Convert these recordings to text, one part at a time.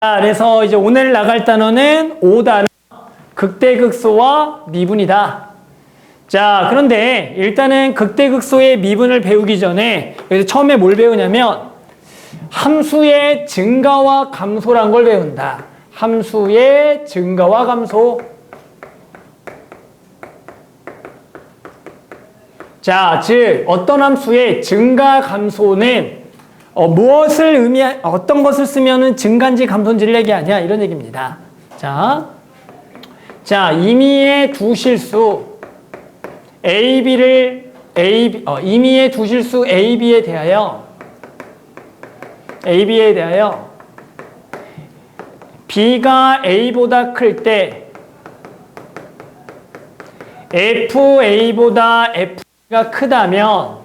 그래서 이제 오늘 나갈 단어는 5단어 극대극소와 미분이다. 자, 그런데 일단은 극대극소의 미분을 배우기 전에 여기서 처음에 뭘 배우냐면 함수의 증가와 감소란 걸 배운다. 함수의 증가와 감소. 자, 즉 어떤 함수의 증가 감소는 어떤 것을 쓰면은 증가인지 감소인지를 얘기하냐 이런 얘기입니다. 자, 임의의 두 실수 임의의 두 실수 AB에 대하여 B가 A보다 클 때 FA보다 F가 크다면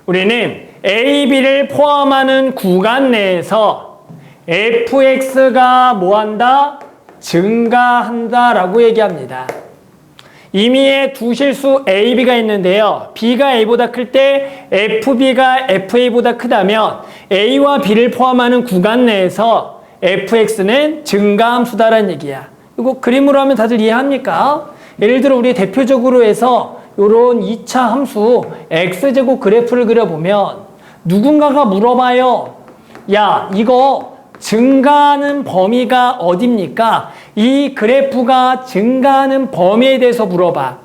우리는 AB를 포함하는 구간 내에서 fx가 뭐한다? 증가한다 라고 얘기합니다. 임의의 두 실수 AB가 있는데요. B가 A보다 클 때 FB가 FA보다 크다면 A와 B를 포함하는 구간 내에서 fx는 증가함수다라는 얘기야. 이거 그림으로 하면 다들 이해합니까? 예를 들어 우리 대표적으로 해서 요런 2차 함수 x제곱 그래프를 그려보면 누군가가 물어봐요. 야, 이거 증가하는 범위가 어딥니까? 이 그래프가 증가하는 범위에 대해서 물어봐.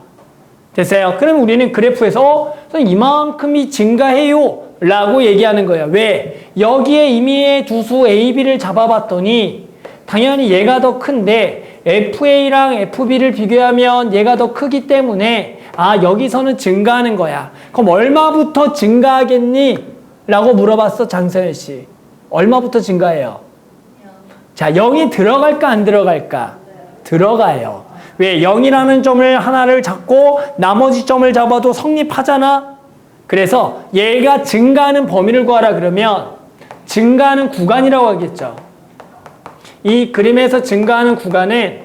됐어요? 그럼 우리는 그래프에서 이만큼이 증가해요 라고 얘기하는 거예요. 왜? 여기에 임의의 두 수 AB를 잡아봤더니 당연히 얘가 더 큰데 FA랑 FB를 비교하면 얘가 더 크기 때문에 여기서는 증가하는 거야. 그럼 얼마부터 증가하겠니? 라고 물어봤어, 장서연 씨. 얼마부터 증가해요? 자, 0이 들어갈까 안 들어갈까? 들어가요. 왜? 0이라는 점을 하나를 잡고 나머지 점을 잡아도 성립하잖아? 그래서 얘가 증가하는 범위를 구하라 그러면 증가하는 구간이라고 하겠죠. 이 그림에서 증가하는 구간은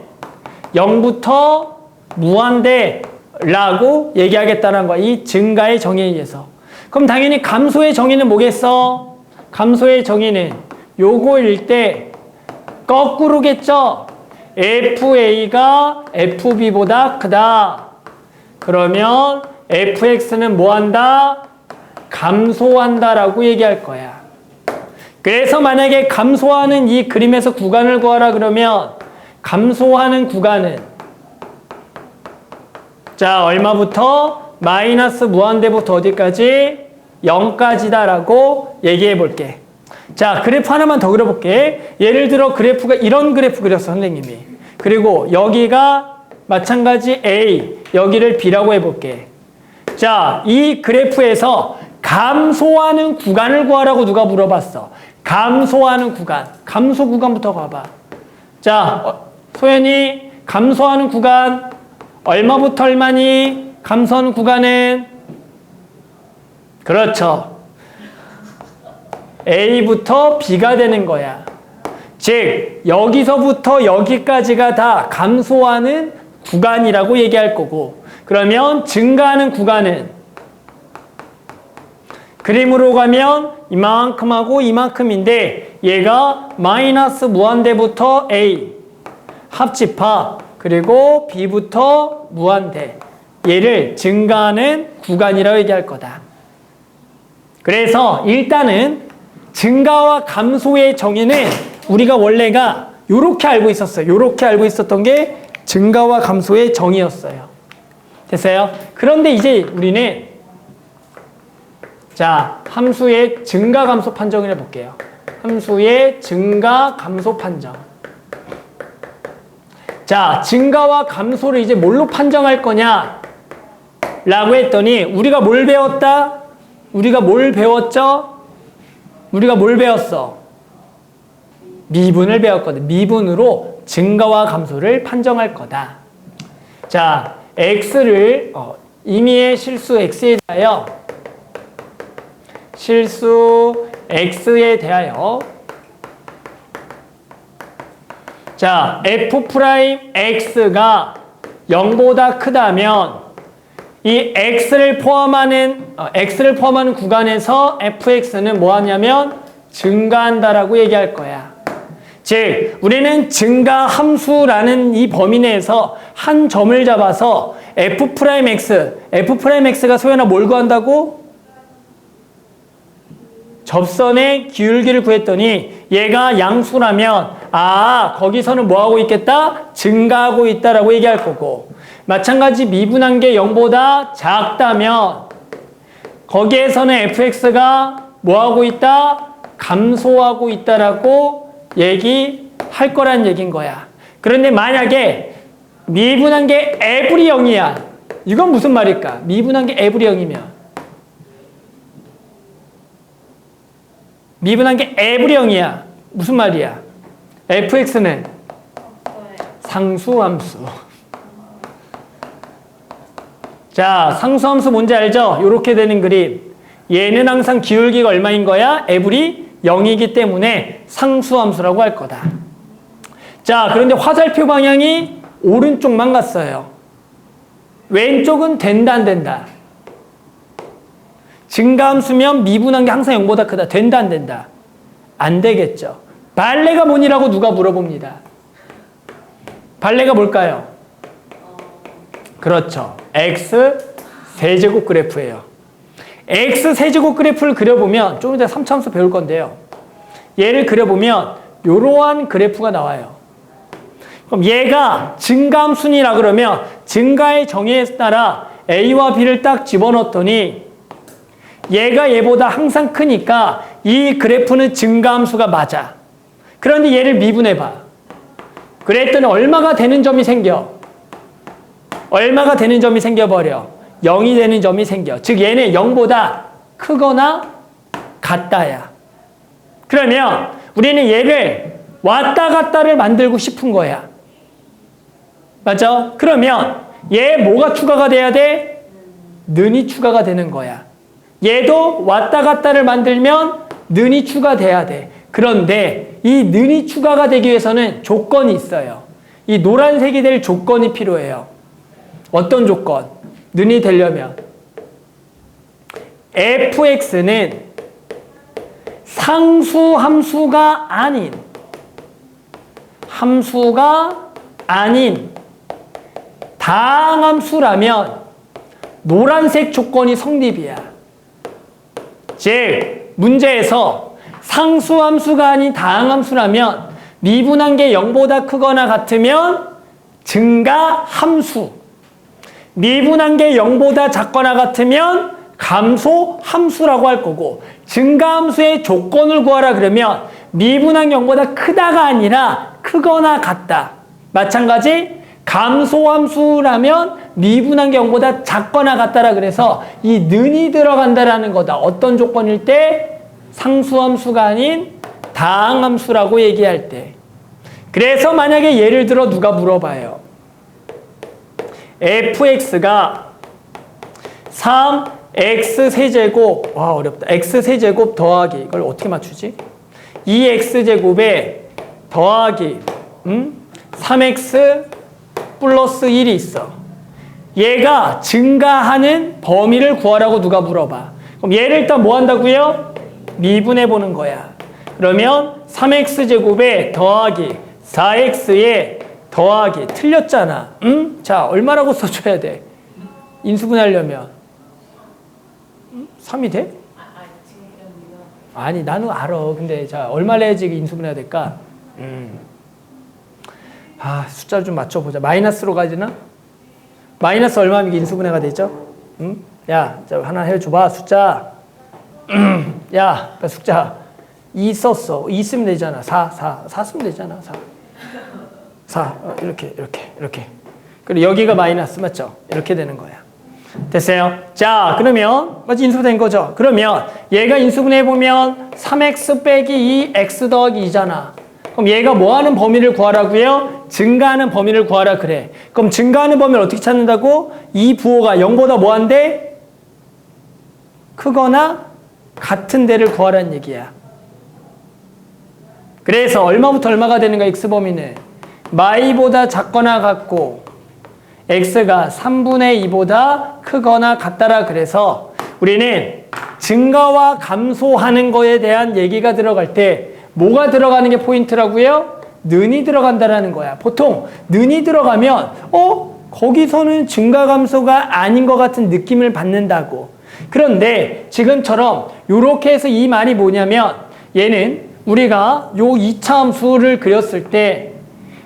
0부터 무한대 라고 얘기하겠다는 거야. 이 증가의 정의에 의해서. 그럼 당연히 감소의 정의는 뭐겠어? 감소의 정의는 요거일 때 거꾸로겠죠? FA가 FB보다 크다. 그러면 FX는 뭐한다? 감소한다 라고 얘기할 거야. 그래서 만약에 감소하는 이 그림에서 구간을 구하라 그러면 감소하는 구간은 자, 얼마부터? 마이너스 무한대부터 어디까지? 0까지다 라고 얘기해 볼게. 자, 그래프 하나만 더 그려볼게. 예를 들어 그래프가 이런 그래프 그렸어, 선생님이. 그리고 여기가 마찬가지 A, 여기를 B라고 해볼게. 자, 이 그래프에서 감소하는 구간을 구하라고 누가 물어봤어. 감소하는 구간. 감소 구간부터 가봐. 자, 소연이 감소하는 구간 얼마부터 얼마니? 감소하는 구간은? 그렇죠. A부터 B가 되는 거야. 즉, 여기서부터 여기까지가 다 감소하는 구간이라고 얘기할 거고, 그러면 증가하는 구간은 그림으로 가면 이만큼하고 이만큼인데 얘가 마이너스 무한대부터 A 합집합 그리고 B부터 무한대 얘를 증가하는 구간이라고 얘기할 거다. 그래서 일단은 증가와 감소의 정의는 우리가 원래가 요렇게 알고 있었어요. 요렇게 알고 있었던 게 증가와 감소의 정의였어요. 됐어요? 그런데 이제 우리는 자, 함수의 증가 감소 판정을 해볼게요. 함수의 증가 감소 판정. 자, 증가와 감소를 이제 뭘로 판정할 거냐? 라고 했더니 우리가 뭘 배웠다? 우리가 뭘 배웠죠? 우리가 뭘 배웠어? 미분을 배웠거든. 미분으로 증가와 감소를 판정할 거다. 자, x를 임의의 실수 x에 대하여 자, f'x가 0보다 크다면 이 x를 포함하는 구간에서 fx는 뭐 하냐면 증가한다라고 얘기할 거야. 즉 우리는 증가 함수라는 이 범위 내에서 한 점을 잡아서 f'x가 소연아 뭘 구한다고? 접선의 기울기를 구했더니 얘가 양수라면 거기서는 뭐하고 있겠다? 증가하고 있다라고 얘기할 거고, 마찬가지 미분한 게 0보다 작다면 거기에서는 fx가 뭐하고 있다? 감소하고 있다라고 얘기할 거란 얘기인 거야. 그런데 만약에 미분한 게 애블이 0이야. 이건 무슨 말일까? 미분한 게 애블이 0이면. 미분한 게 애블이 0이야. 무슨 말이야? fx는 상수함수. 자, 상수함수 뭔지 알죠? 이렇게 되는 그림. 얘는 항상 기울기가 얼마인 거야? 애블이 0이기 때문에 상수함수라고 할 거다. 자, 그런데 화살표 방향이 오른쪽만 갔어요. 왼쪽은 된다, 안 된다? 증가함수면 미분한 게 항상 0보다 크다. 된다, 안 된다? 안 되겠죠. 발레가 뭐니라고 누가 물어봅니다. 발레가 뭘까요? 그렇죠. x 세제곱 그래프예요. x 세제곱 그래프를 그려보면 좀 이따 3차함수 배울 건데요. 얘를 그려보면 이러한 그래프가 나와요. 그럼 얘가 증가함수니라 그러면 증가의 정의에 따라 a와 b를 딱 집어넣었더니 얘가 얘보다 항상 크니까 이 그래프는 증가함수가 맞아. 그런데 얘를 미분해봐. 그랬더니 얼마가 되는 점이 생겨? 얼마가 되는 점이 생겨버려? 0이 되는 점이 생겨. 즉 얘는 0보다 크거나 같다야. 그러면 우리는 얘를 왔다 갔다를 만들고 싶은 거야. 맞죠? 그러면 얘 뭐가 추가가 돼야 돼? 는이 추가가 되는 거야. 얘도 왔다 갔다를 만들면 는이 추가돼야 돼. 그런데 이 는이 추가가 되기 위해서는 조건이 있어요. 이 노란색이 될 조건이 필요해요. 어떤 조건? 는이 되려면 fx는 상수함수가 아닌 다항함수라면 노란색 조건이 성립이야. 즉 문제에서 상수함수가 아닌 다항함수라면 미분한 게 0보다 크거나 같으면 증가함수, 미분한 게 0보다 작거나 같으면 감소함수라고 할 거고, 증가함수의 조건을 구하라 그러면 미분한 게 0보다 크다가 아니라 크거나 같다. 마찬가지 감소함수라면 미분한 게 0보다 작거나 같다라 그래서 이 는이 들어간다라는 거다. 어떤 조건일 때? 상수함수가 아닌 다항함수라고 얘기할 때. 그래서 만약에 예를 들어 누가 물어봐요. fx가 3x세제곱, 와 어렵다. x세제곱 더하기, 이걸 어떻게 맞추지? 2x제곱에 더하기 3x 플러스 1이 있어. 얘가 증가하는 범위를 구하라고 누가 물어봐. 그럼 얘를 일단 뭐 한다고요? 미분해 보는 거야. 그러면 3x제곱에 더하기 4x에 더하기, 틀렸잖아. 응? 자, 얼마라고 써줘야 돼? 인수분해하려면 3이 돼? 아니 나는 알아. 근데 자, 얼마 내야지 인수분해가 될까? 숫자를 좀 맞춰보자. 마이너스로 가지나? 마이너스 얼마면 인수분해가 되죠? 응? 야, 자, 하나 해줘봐. 숫자. 야, 숫자 2 썼어. 2 쓰면 되잖아. 4 쓰면 되잖아. 4 이렇게. 그리고 여기가 마이너스 맞죠? 이렇게 되는 거야. 됐어요? 자, 그러면 맞지? 인수분해 된 거죠? 그러면 얘가 인수분해 보면 3x 빼기 2x 더하기 2잖아. 그럼 얘가 뭐 하는 범위를 구하라고요? 증가하는 범위를 구하라 그래. 그럼 증가하는 범위를 어떻게 찾는다고? 이 부호가 0보다 뭐 한대? 크거나 같은 데를 구하라는 얘기야. 그래서 얼마부터 얼마가 되는가? x범위는 마이보다 작거나 같고 x가 3분의 2보다 크거나 같다라 그래서 우리는 증가와 감소하는 거에 대한 얘기가 들어갈 때 뭐가 들어가는 게 포인트라고요? 는이 들어간다라는 거야. 보통 는이 들어가면 거기서는 증가 감소가 아닌 것 같은 느낌을 받는다고. 그런데 지금처럼 이렇게 해서 이 말이 뭐냐면 얘는 우리가 요 2차 함수를 그렸을 때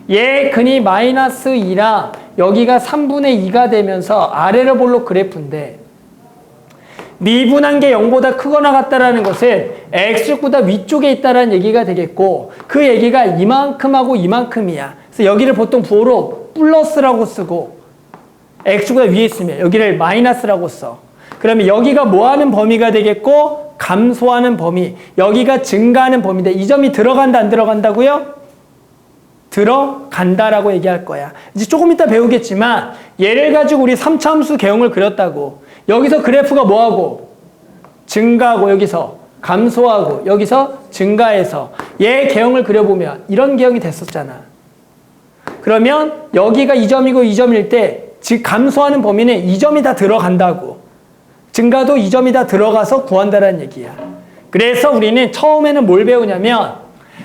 얘 근이 마이너스 2라 여기가 3분의 2가 되면서 아래로 볼록 그래프인데 미분한 게 0보다 크거나 같다라는 것은 x축보다 위쪽에 있다라는 얘기가 되겠고 그 얘기가 이만큼하고 이만큼이야. 그래서 여기를 보통 부호로 플러스라고 쓰고 x축보다 위에 있으면 여기를 마이너스라고 써. 그러면 여기가 뭐하는 범위가 되겠고 감소하는 범위, 여기가 증가하는 범위인데 이 점이 들어간다 안 들어간다고요? 들어간다라고 얘기할 거야. 이제 조금 이따 배우겠지만 얘를 가지고 우리 3차 함수 개형을 그렸다고. 여기서 그래프가 뭐하고? 증가하고 여기서 감소하고 여기서 증가해서 얘 개형을 그려보면 이런 개형이 됐었잖아. 그러면 여기가 이 점이고 이 점일 때 즉 감소하는 범위는 이 점이 다 들어간다고. 증가도 이 점이 다 들어가서 구한다라는 얘기야. 그래서 우리는 처음에는 뭘 배우냐면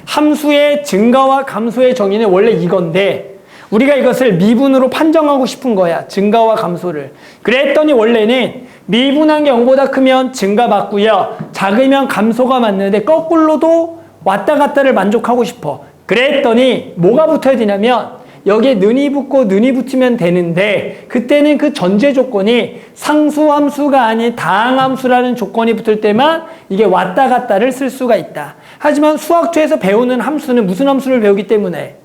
함수의 증가와 감소의 정의는 원래 이건데 우리가 이것을 미분으로 판정하고 싶은 거야. 증가와 감소를. 그랬더니 원래는 미분한 게 0보다 크면 증가 맞고요. 작으면 감소가 맞는데 거꾸로도 왔다 갔다를 만족하고 싶어. 그랬더니 뭐가 붙어야 되냐면 여기에 는이 붙고 는이 붙으면 되는데 그때는 그 전제 조건이 상수함수가 아닌 다항함수라는 조건이 붙을 때만 이게 왔다 갔다를 쓸 수가 있다. 하지만 수학초에서 배우는 함수는 무슨 함수를 배우기 때문에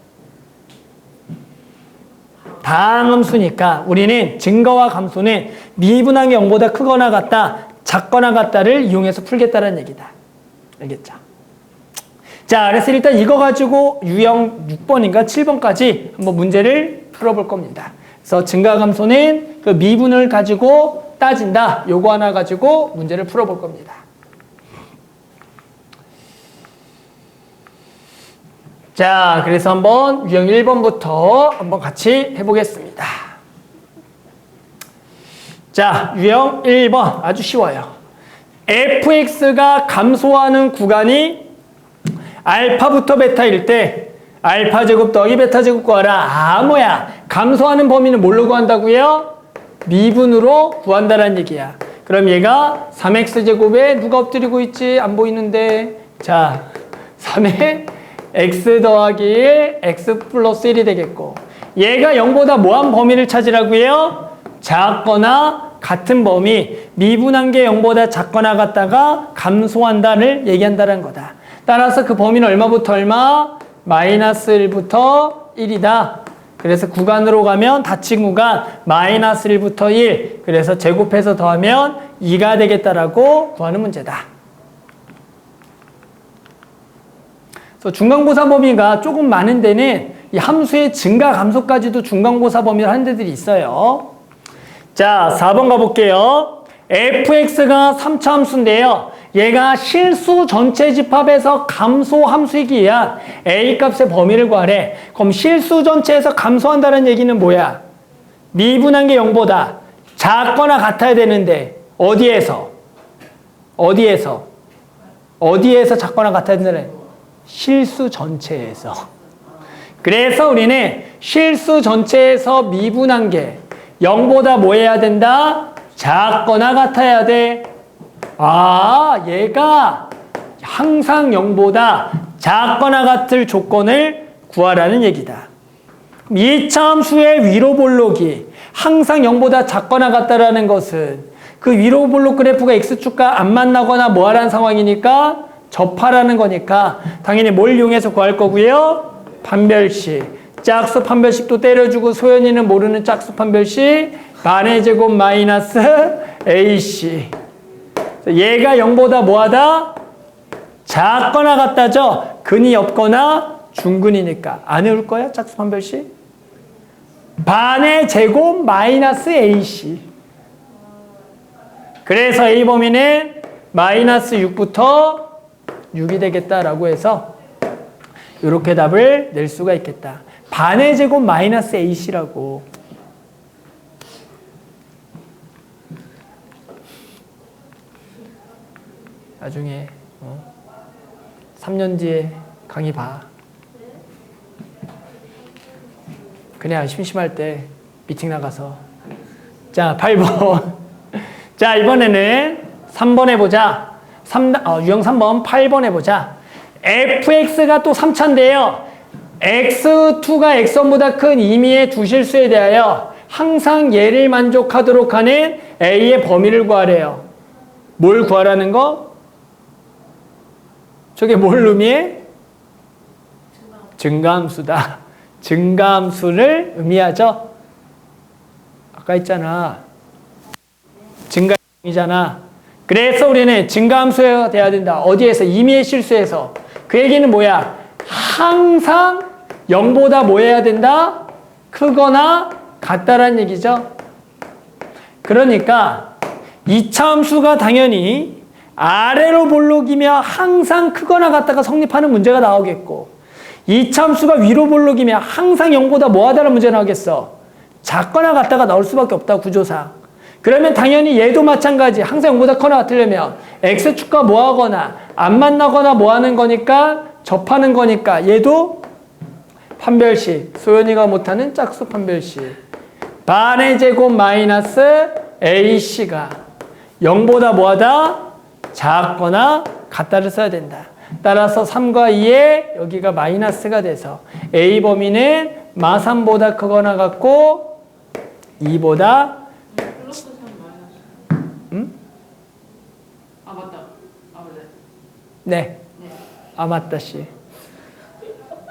다항함수니까 우리는 증가와 감소는 미분한 게 0보다 크거나 같다, 작거나 같다를 이용해서 풀겠다는 얘기다. 알겠죠? 자, 그래서 일단 이거 가지고 유형 6번인가 7번까지 한번 문제를 풀어볼 겁니다. 그래서 증가 감소는 그 미분을 가지고 따진다. 요거 하나 가지고 문제를 풀어볼 겁니다. 자, 그래서 한번 유형 1번부터 한번 같이 해보겠습니다. 자, 유형 1번 아주 쉬워요. fx가 감소하는 구간이 알파부터 베타일 때 알파 제곱 더하기 베타 제곱 구하라. 뭐야? 감소하는 범위는 뭘로 구한다고요? 미분으로 구한다라는 얘기야. 그럼 얘가 3x 제곱에 누가 엎드리고 있지? 안 보이는데. 자, 3에 x 더하기 1, x 플러스 1이 되겠고 얘가 0보다 뭐한 범위를 찾으라고요? 작거나 같은 범위, 미분한 게 0보다 작거나 같다가 감소한다를 얘기한다는 거다. 따라서 그 범위는 얼마부터 얼마? 마이너스 1부터 1이다. 그래서 구간으로 가면 닫힌 구간 마이너스 1부터 1. 그래서 제곱해서 더하면 2가 되겠다라고 구하는 문제다. 그래서 중간고사 범위가 조금 많은 데는 이 함수의 증가 감소까지도 중간고사 범위를 하는 데들이 있어요. 자, 4번 가볼게요. fx가 3차 함수인데요. 얘가 실수 전체 집합에서 감소 함수이기 위한 a 값의 범위를 구하래. 그럼 실수 전체에서 감소한다는 얘기는 뭐야? 미분한 게 0보다 작거나 같아야 되는데 어디에서 작거나 같아야 되는? 실수 전체에서. 그래서 우리는 실수 전체에서 미분한 게 0보다 뭐 해야 된다? 작거나 같아야 돼. 얘가 항상 0보다 작거나 같을 조건을 구하라는 얘기다. 2차 함수의 위로 볼록이 항상 0보다 작거나 같다라는 것은 그 위로 볼록 그래프가 x축과 안 만나거나 뭐 하라는 상황이니까 접하라는 거니까 당연히 뭘 이용해서 구할 거고요? 판별식. 짝수 판별식도 때려주고 소연이는 모르는 짝수 판별식 반의 제곱 마이너스 ac. 얘가 0보다 뭐하다? 작거나 같다죠? 근이 없거나 중근이니까. 안 외울 거야? 짝수 판별식? 반의 제곱 마이너스 AC. 그래서 A 범위는 마이너스 6부터 6이 되겠다라고 해서 이렇게 답을 낼 수가 있겠다. 반의 제곱 마이너스 AC라고. 나중에 3년 뒤에 강의 봐. 그냥 심심할 때 미팅 나가서. 자, 8번. 자, 이번에는 3번 해보자. 유형 3번 8번 해보자. fx가 또 3차인데요. x2가 x1보다 큰 임의의 두 실수에 대하여 항상 얘를 만족하도록 하는 a의 범위를 구하래요. 뭘 구하라는 거? 저게 뭘 의미해? 증가함수다. 증가함수를 의미하죠. 아까 했잖아. 증가이잖아. 그래서 우리는 증가함수가 돼야 된다. 어디에서? 임의의 실수에서. 그 얘기는 뭐야? 항상 0보다 뭐 해야 된다? 크거나 같다라는 얘기죠. 그러니까 2차 함수가 당연히 아래로 볼록이며 항상 크거나 같다가 성립하는 문제가 나오겠고, 2차 함수가 위로 볼록이며 항상 0보다 뭐 하다라는 문제가 나오겠어. 작거나 같다가 나올 수밖에 없다, 구조상. 그러면 당연히 얘도 마찬가지. 항상 0보다 커나 같으려면 x축과 뭐 하거나 안 만나거나 뭐 하는 거니까, 접하는 거니까 얘도 판별식. 소연이가 못하는 짝수 판별식. 반의 제곱 마이너스 ac가 0보다 뭐 하다? 작거나 같다를 써야 된다. 따라서 3과 2에 여기가 마이너스가 돼서 a 범위는 마3보다 크거나 같고 2보다 아 맞다. 아 맞네. 네. 아 맞다 씨.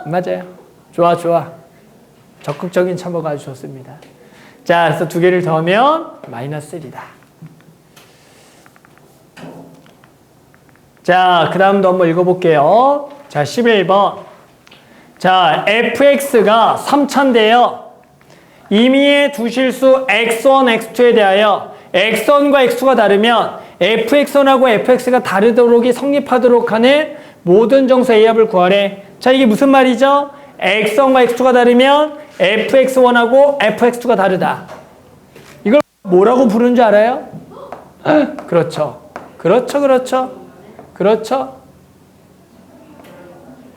맞아요. 좋아 좋아. 적극적인 참여가 아주 좋습니다. 자, 그래서 두 개를 더하면 마이너스 1이다. 자, 그 다음도 한번 읽어볼게요. 자, 11번. 자, fx가 3차인데요. 임의의 두 실수 x1, x2에 대하여 x1과 x2가 다르면 fx1하고 fx가 다르도록이 성립하도록 하는 모든 정수 A합을 구하래. 자, 이게 무슨 말이죠? x1과 x2가 다르면 fx1하고 fx2가 다르다. 이걸 뭐라고 부르는 줄 알아요? 그렇죠. 그렇죠, 그렇죠. 그렇죠.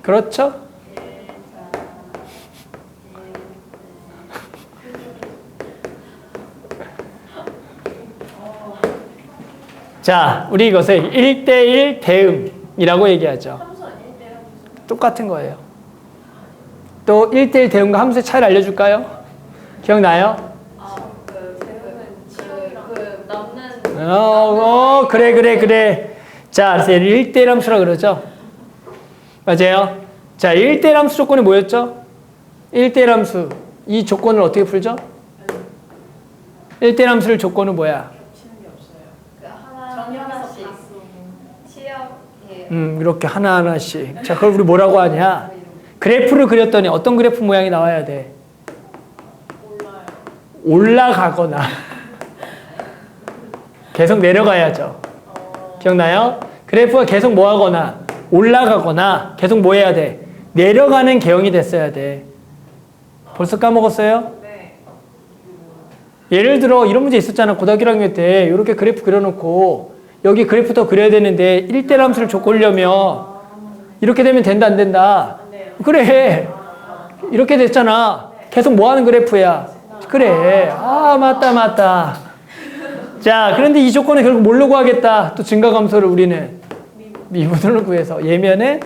그렇죠. 자, 우리 이것을 1대1 대응이라고 얘기하죠. 똑같은 거예요. 또 1대1 대응과 함수의 차이를 알려줄까요? 기억나요? 남는 그래. 자, 그래서 얘를 1대1 함수라 그러죠. 맞아요. 자, 1대1 함수 조건이 뭐였죠? 1대1 함수. 이 조건을 어떻게 풀죠? 1대1 함수를 조건은 뭐야? 이렇게 하나하나씩. 자, 그걸 우리 뭐라고 하냐? 그래프를 그렸더니 어떤 그래프 모양이 나와야 돼? 올라가거나 계속 내려가야죠. 기억나요? 그래프가 계속 뭐 하거나 올라가거나 계속 뭐 해야 돼? 내려가는 개형이 됐어야 돼. 벌써 까먹었어요? 네. 예를 들어 이런 문제 있었잖아. 고등학교 1학년 때 이렇게 그래프 그려놓고 여기 그래프 더 그려야 되는데 1대1 함수를 줬거려면 이렇게 되면 된다 안 된다? 그래. 이렇게 됐잖아. 계속 뭐 하는 그래프야? 그래. 아, 맞다. 자, 그런데 이 조건은 결국 뭘로 구하겠다? 또 증가감소를 우리는 미분으로 구해서 얘면은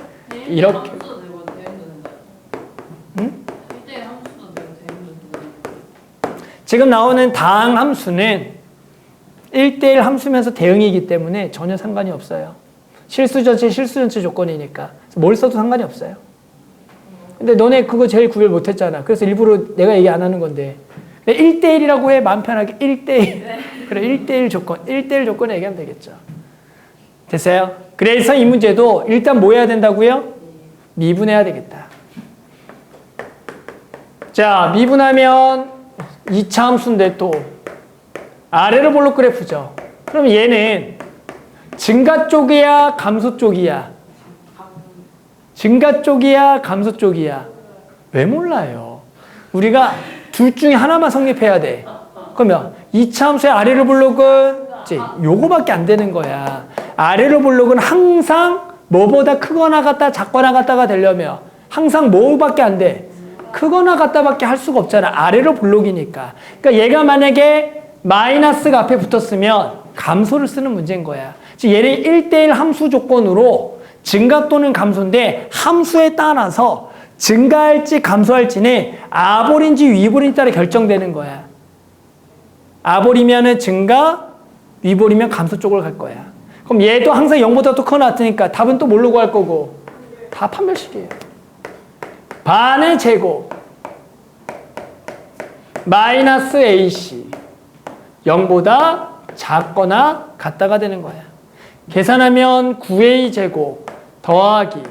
이렇게. 응? 지금 나오는 다항 함수는 1대1 함수면서 대응이기 때문에 전혀 상관이 없어요. 실수 전체 조건이니까. 뭘 써도 상관이 없어요. 근데 너네 그거 제일 구별 못했잖아. 그래서 일부러 내가 얘기 안 하는 건데. 1대1이라고 해. 마음 편하게 1대1. 그래, 1대1 조건. 1대1 조건 얘기하면 되겠죠. 됐어요? 그래서 이 문제도 일단 뭐 해야 된다고요? 미분해야 되겠다. 자, 미분하면 2차 함수인데 또 아래로 볼록 그래프죠. 그럼 얘는 증가 쪽이야, 감소 쪽이야? 증가 쪽이야, 감소 쪽이야? 왜 몰라요? 우리가 둘 중에 하나만 성립해야 돼. 그러면 2차 함수의 아래로 볼록은 이제 요거밖에 안 되는 거야. 아래로 볼록은 항상 뭐보다 크거나 같다 작거나 같다가 되려면 항상 뭐밖에 안 돼? 크거나 같다밖에 할 수가 없잖아. 아래로 볼록이니까. 그러니까 얘가 만약에 마이너스가 앞에 붙었으면 감소를 쓰는 문제인 거야. 즉 얘를 1대1 함수 조건으로 증가 또는 감소인데 함수에 따라서 증가할지 감소할지는 아볼인지 위볼인지 따라 결정되는 거야. 아볼이면은 증가, 위볼이면 감소 쪽으로 갈 거야. 그럼 얘도 항상 0보다 더 크거나 같으니까 답은 또 뭘로 구할 거고? 다 판별식이에요. 반의 제곱 마이너스 AC 0보다 작거나 같다가 되는 거야. 계산하면 9A 제곱 더하기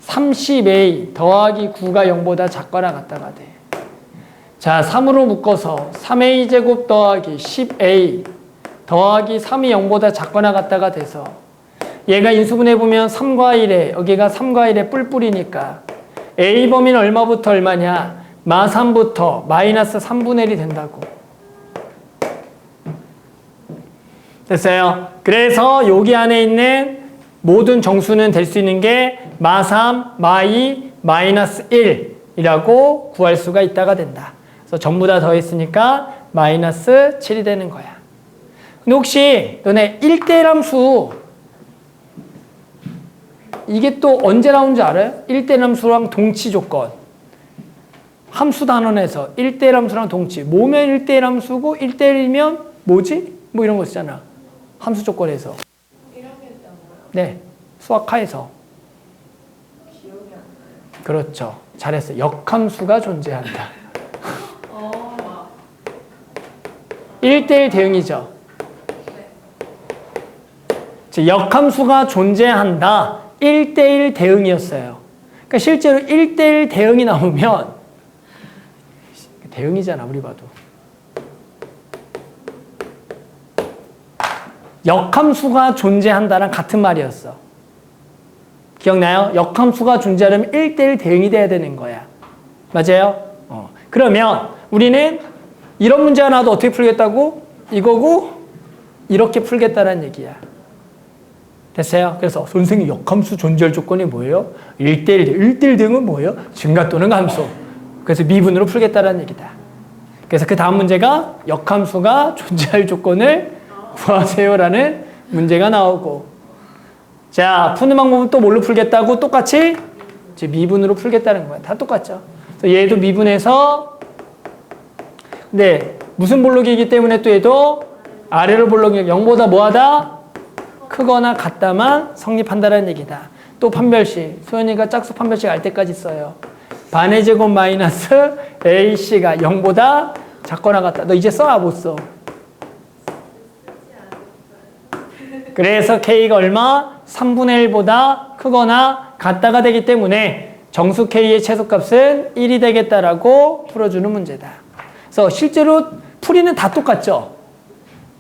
30A 더하기 9가 0보다 작거나 같다가 돼. 자, 3으로 묶어서 3A 제곱 더하기 10A 더하기 3이 0보다 작거나 같다가 돼서 얘가 인수분해보면 3과 1에 여기가 3과 1에 뿔뿔이니까 A 범위는 얼마부터 얼마냐? 마3부터 마이너스 3분의 1이 된다고. 됐어요? 그래서 여기 안에 있는 모든 정수는 될 수 있는 게 마3, 마2, 마이너스 1이라고 구할 수가 있다가 된다. 그래서 전부 다 더했으니까 마이너스 7이 되는 거야. 근데 혹시 너네 1대1 함수 이게 또 언제 나온 줄 알아요? 1대1 함수랑 동치 조건. 함수 단원에서 1대1 함수랑 동치. 뭐면 1대1 함수고 1대1이면 뭐지? 뭐 이런 거 쓰잖아. 함수 조건에서. 네. 수학하에서. 그렇죠. 잘했어요. 역함수가 존재한다. 1대1 대응이죠. 역함수가 존재한다. 1대1 대응이었어요. 그러니까 실제로 1대1 대응이 나오면 대응이잖아, 우리 봐도. 역함수가 존재한다랑 같은 말이었어. 기억나요? 역함수가 존재하려면 1대1 대응이 돼야 되는 거야. 맞아요? 그러면 우리는 이런 문제가 나와도 어떻게 풀겠다고? 이거고 이렇게 풀겠다는 얘기야. 됐어요? 그래서 선생님 역함수 존재할 조건이 뭐예요? 1대1 대응은 뭐예요? 증가 또는 감소. 그래서 미분으로 풀겠다는 얘기다. 그래서 그 다음 문제가 역함수가 존재할 조건을 구하세요라는 문제가 나오고, 자, 푸는 방법은 또 뭘로 풀겠다고? 똑같이 이제 미분으로 풀겠다는 거야. 다 똑같죠. 그래서 얘도 미분해서, 네, 무슨 볼록이기 때문에 또 얘도 아래로 볼록이 0보다 뭐하다? 크거나 같다만 성립한다는 얘기다. 또 판별식. 소연이가 짝수 판별식 알 때까지 써요. 반의 제곱 마이너스 AC가 0보다 작거나 같다. 너 이제 써? 못 써? 그래서 K가 얼마? 3분의 1보다 크거나 같다가 되기 때문에 정수 K의 최소값은 1이 되겠다라고 풀어주는 문제다. 그래서 실제로 풀이는 다 똑같죠?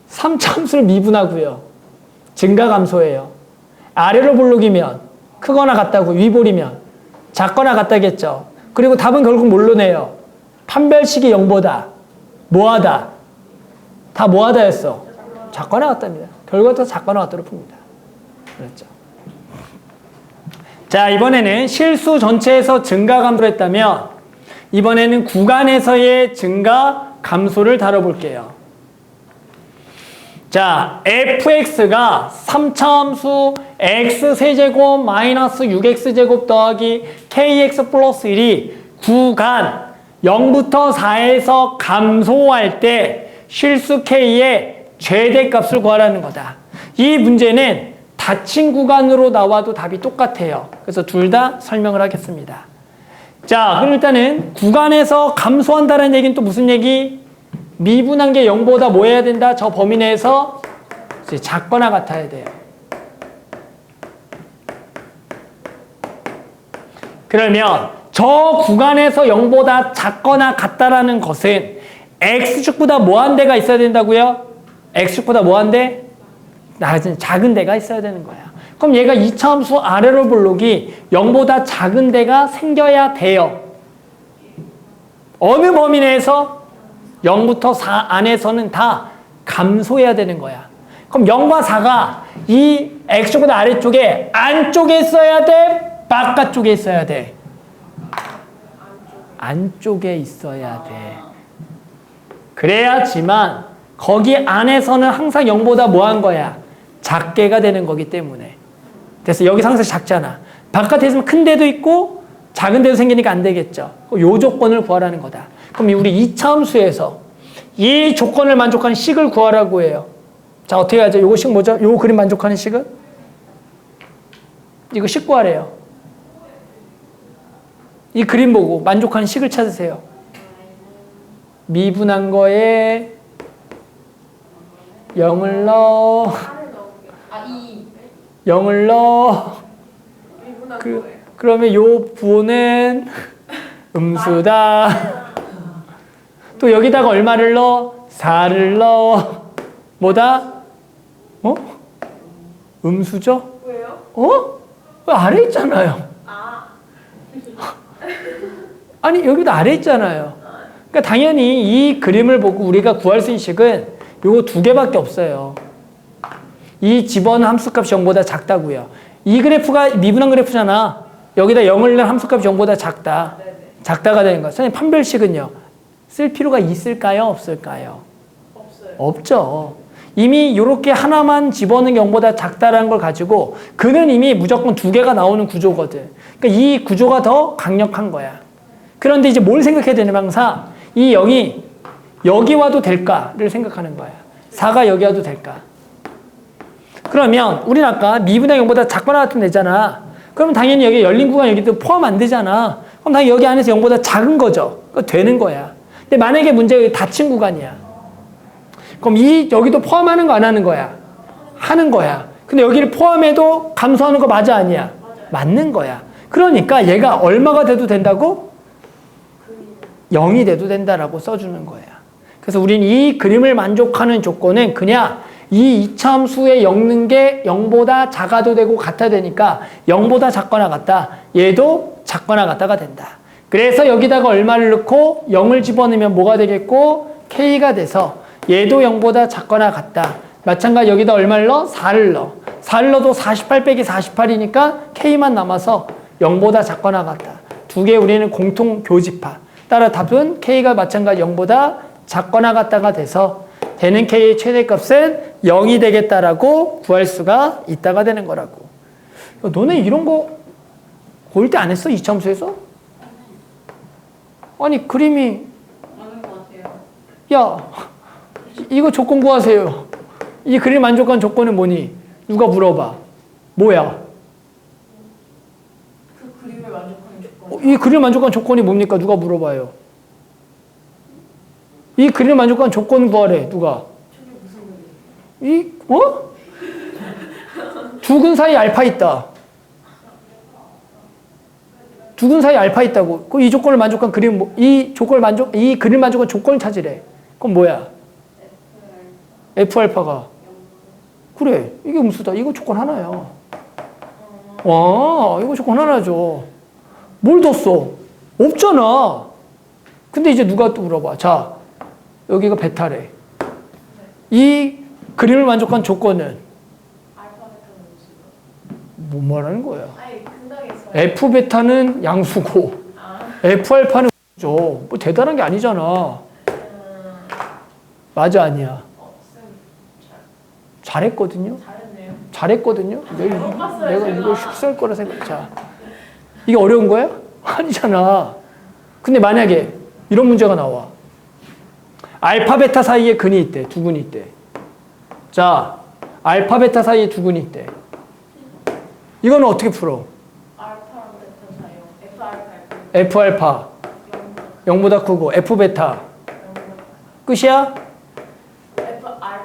3차함수를 미분하고요. 증가 감소예요. 아래로 볼록이면 크거나 같다고, 위볼이면 작거나 같다겠죠. 그리고 답은 결국 뭘로 내요? 판별식이 0보다 뭐하다? 다 뭐하다였어? 작거나 같답니다. 결과도 작거나 같다로 풉니다. 그렇죠. 자, 이번에는 실수 전체에서 증가 감소를 했다면 이번에는 구간에서의 증가 감소를 다뤄볼게요. 자, fx가 3차함수 x세제곱 마이너스 6x제곱 더하기 kx 플러스 1이 구간 0부터 4에서 감소할 때 실수 k의 최대값을 구하라는 거다. 이 문제는 닫힌 구간으로 나와도 답이 똑같아요. 그래서 둘 다 설명을 하겠습니다. 자, 그럼 일단은 구간에서 감소한다는 얘기는 또 무슨 얘기? 미분한 게 0보다 뭐 해야 된다? 저 범위 내에서 이제 작거나 같아야 돼요. 그러면 저 구간에서 0보다 작거나 같다라는 것은 x축보다 뭐한 데가 있어야 된다고요? x축보다 뭐한 데? 작은 데가 있어야 되는 거야. 그럼 얘가 2차함수 아래로 볼록이 0보다 작은 데가 생겨야 돼요. 어느 범위 내에서? 0부터 4 안에서는 다 감소해야 되는 거야. 그럼 0과 4가 이 X조건 아래쪽에 안쪽에 있어야 돼? 바깥쪽에 있어야 돼? 안쪽에 있어야 돼. 그래야지만 거기 안에서는 항상 0보다 뭐 한 거야? 작게가 되는 거기 때문에. 그래서 여기서 항상 작잖아. 바깥에 있으면 큰 데도 있고 작은 데도 생기니까 안 되겠죠. 요 조건을 구하라는 거다. 그럼 우리 이차함수에서 이 조건을 만족하는 식을 구하라고 해요. 자, 어떻게 하죠? 요거 식 뭐죠? 요 그림 만족하는 식은? 이거 식 구하래요. 이 그림 보고 만족하는 식을 찾으세요. 미분한 거에 0을 넣어. 0을 넣어. 그러면 요 부호는 음수다. 또 여기다가 얼마를 넣어? 4를 넣어. 뭐다? 음수죠? 왜요? 아래 있잖아요. 아니, 여기도 아래 있잖아요. 그러니까 당연히 이 그림을 보고 우리가 구할 수 있는 식은 요거 두 개밖에 없어요. 이 집어넣은 함수값이 0보다 작다고요. 이 그래프가 미분한 그래프잖아. 여기다 0을 넣은 함수값이 0보다 작다. 작다가 되는 거야. 선생님, 판별식은요. 쓸 필요가 있을까요? 없을까요? 없죠. 이미 이렇게 하나만 집어넣는 게 0보다 작다라는 걸 가지고 그는 이미 무조건 두 개가 나오는 구조거든. 그러니까 이 구조가 더 강력한 거야. 그런데 이제 뭘 생각해야 되냐면 항상 이 0이 여기 와도 될까를 생각하는 거야. 4가 여기 와도 될까? 그러면 우리는 아까 미분의 0보다 작거나 같으면 되잖아. 그러면 당연히 여기 열린 구간 여기도 포함 안 되잖아. 그럼 당연히 여기 안에서 0보다 작은 거죠. 그거 되는 거야. 근데 만약에 문제가 여기 닫힌 구간이야. 그럼 여기도 포함하는 거 안 하는 거야? 하는 거야. 근데 여기를 포함해도 감소하는 거 맞아 아니야? 맞는 거야. 그러니까 얘가 얼마가 돼도 된다고? 0이 돼도 된다라고 써주는 거야. 그래서 우리는 이 그림을 만족하는 조건은 그냥 이 이차함수에 엮는 게 0보다 작아도 되고 같아도 되니까 0보다 작거나 같다. 얘도 작거나 같다가 된다. 그래서 여기다가 얼마를 넣고 0을 집어넣으면 뭐가 되겠고 K가 돼서 얘도 0보다 작거나 같다. 마찬가지 여기다 얼마를 넣어? 4를 넣어. 4를 넣어도 48 빼기 48이니까 K만 남아서 0보다 작거나 같다. 두 개 우리는 공통 교집합. 따라 답은 K가 마찬가지 0보다 작거나 같다가 돼서 되는 K의 최대값은 0이 되겠다라고 구할 수가 있다가 되는 거라고. 너네 이런 거 고일 때 안 했어? 이차함수에서? 아니 그림이 야 이거 조건 구하세요. 이 그림 만족한 조건은 뭐니? 누가 물어봐. 뭐야? 그 그림을 만족하는 조건. 이 그림 만족한 조건이 뭡니까? 누가 물어봐요. 이 그림 만족한 조건 구하래. 누가? 저게 무슨 그림? 두 근 사이 알파 있다. 두 근 사이 알파 있다고. 이 조건을 만족한 그림, 이 그림 만족한 조건을 찾으래. 그럼 뭐야? F 알파가. 그래. 이게 음수다. 이거 조건 하나야. 와, 이거 조건 하나죠. 뭘 더 써? 없잖아. 근데 이제 누가 또 물어봐. 자, 여기가 베타래. 이 그림을 만족한 조건은? 알파 베타는 무슨? 뭔 말하는 거야? 아니 근당에서. F 베타는 양수고, F 알파는 죠. 뭐 대단한 게 아니잖아. 맞아, 아니야? 잘했거든요? 잘했네요. 잘했거든요? 못 봤어요, 내가 제가. 이걸 쉽쌀 거라 생각. 자, 이게 어려운 거야? 아니잖아. 근데 만약에 이런 문제가 나와. 알파 베타 사이에 근이 있대. 두 근이 있대. 자, 알파 베타 사이에 두 근이 있대. 이거는 어떻게 풀어? 알파랑 베타 사이요. F 알파 F 알파 0보다 크고 F 베타 끝이야? F 알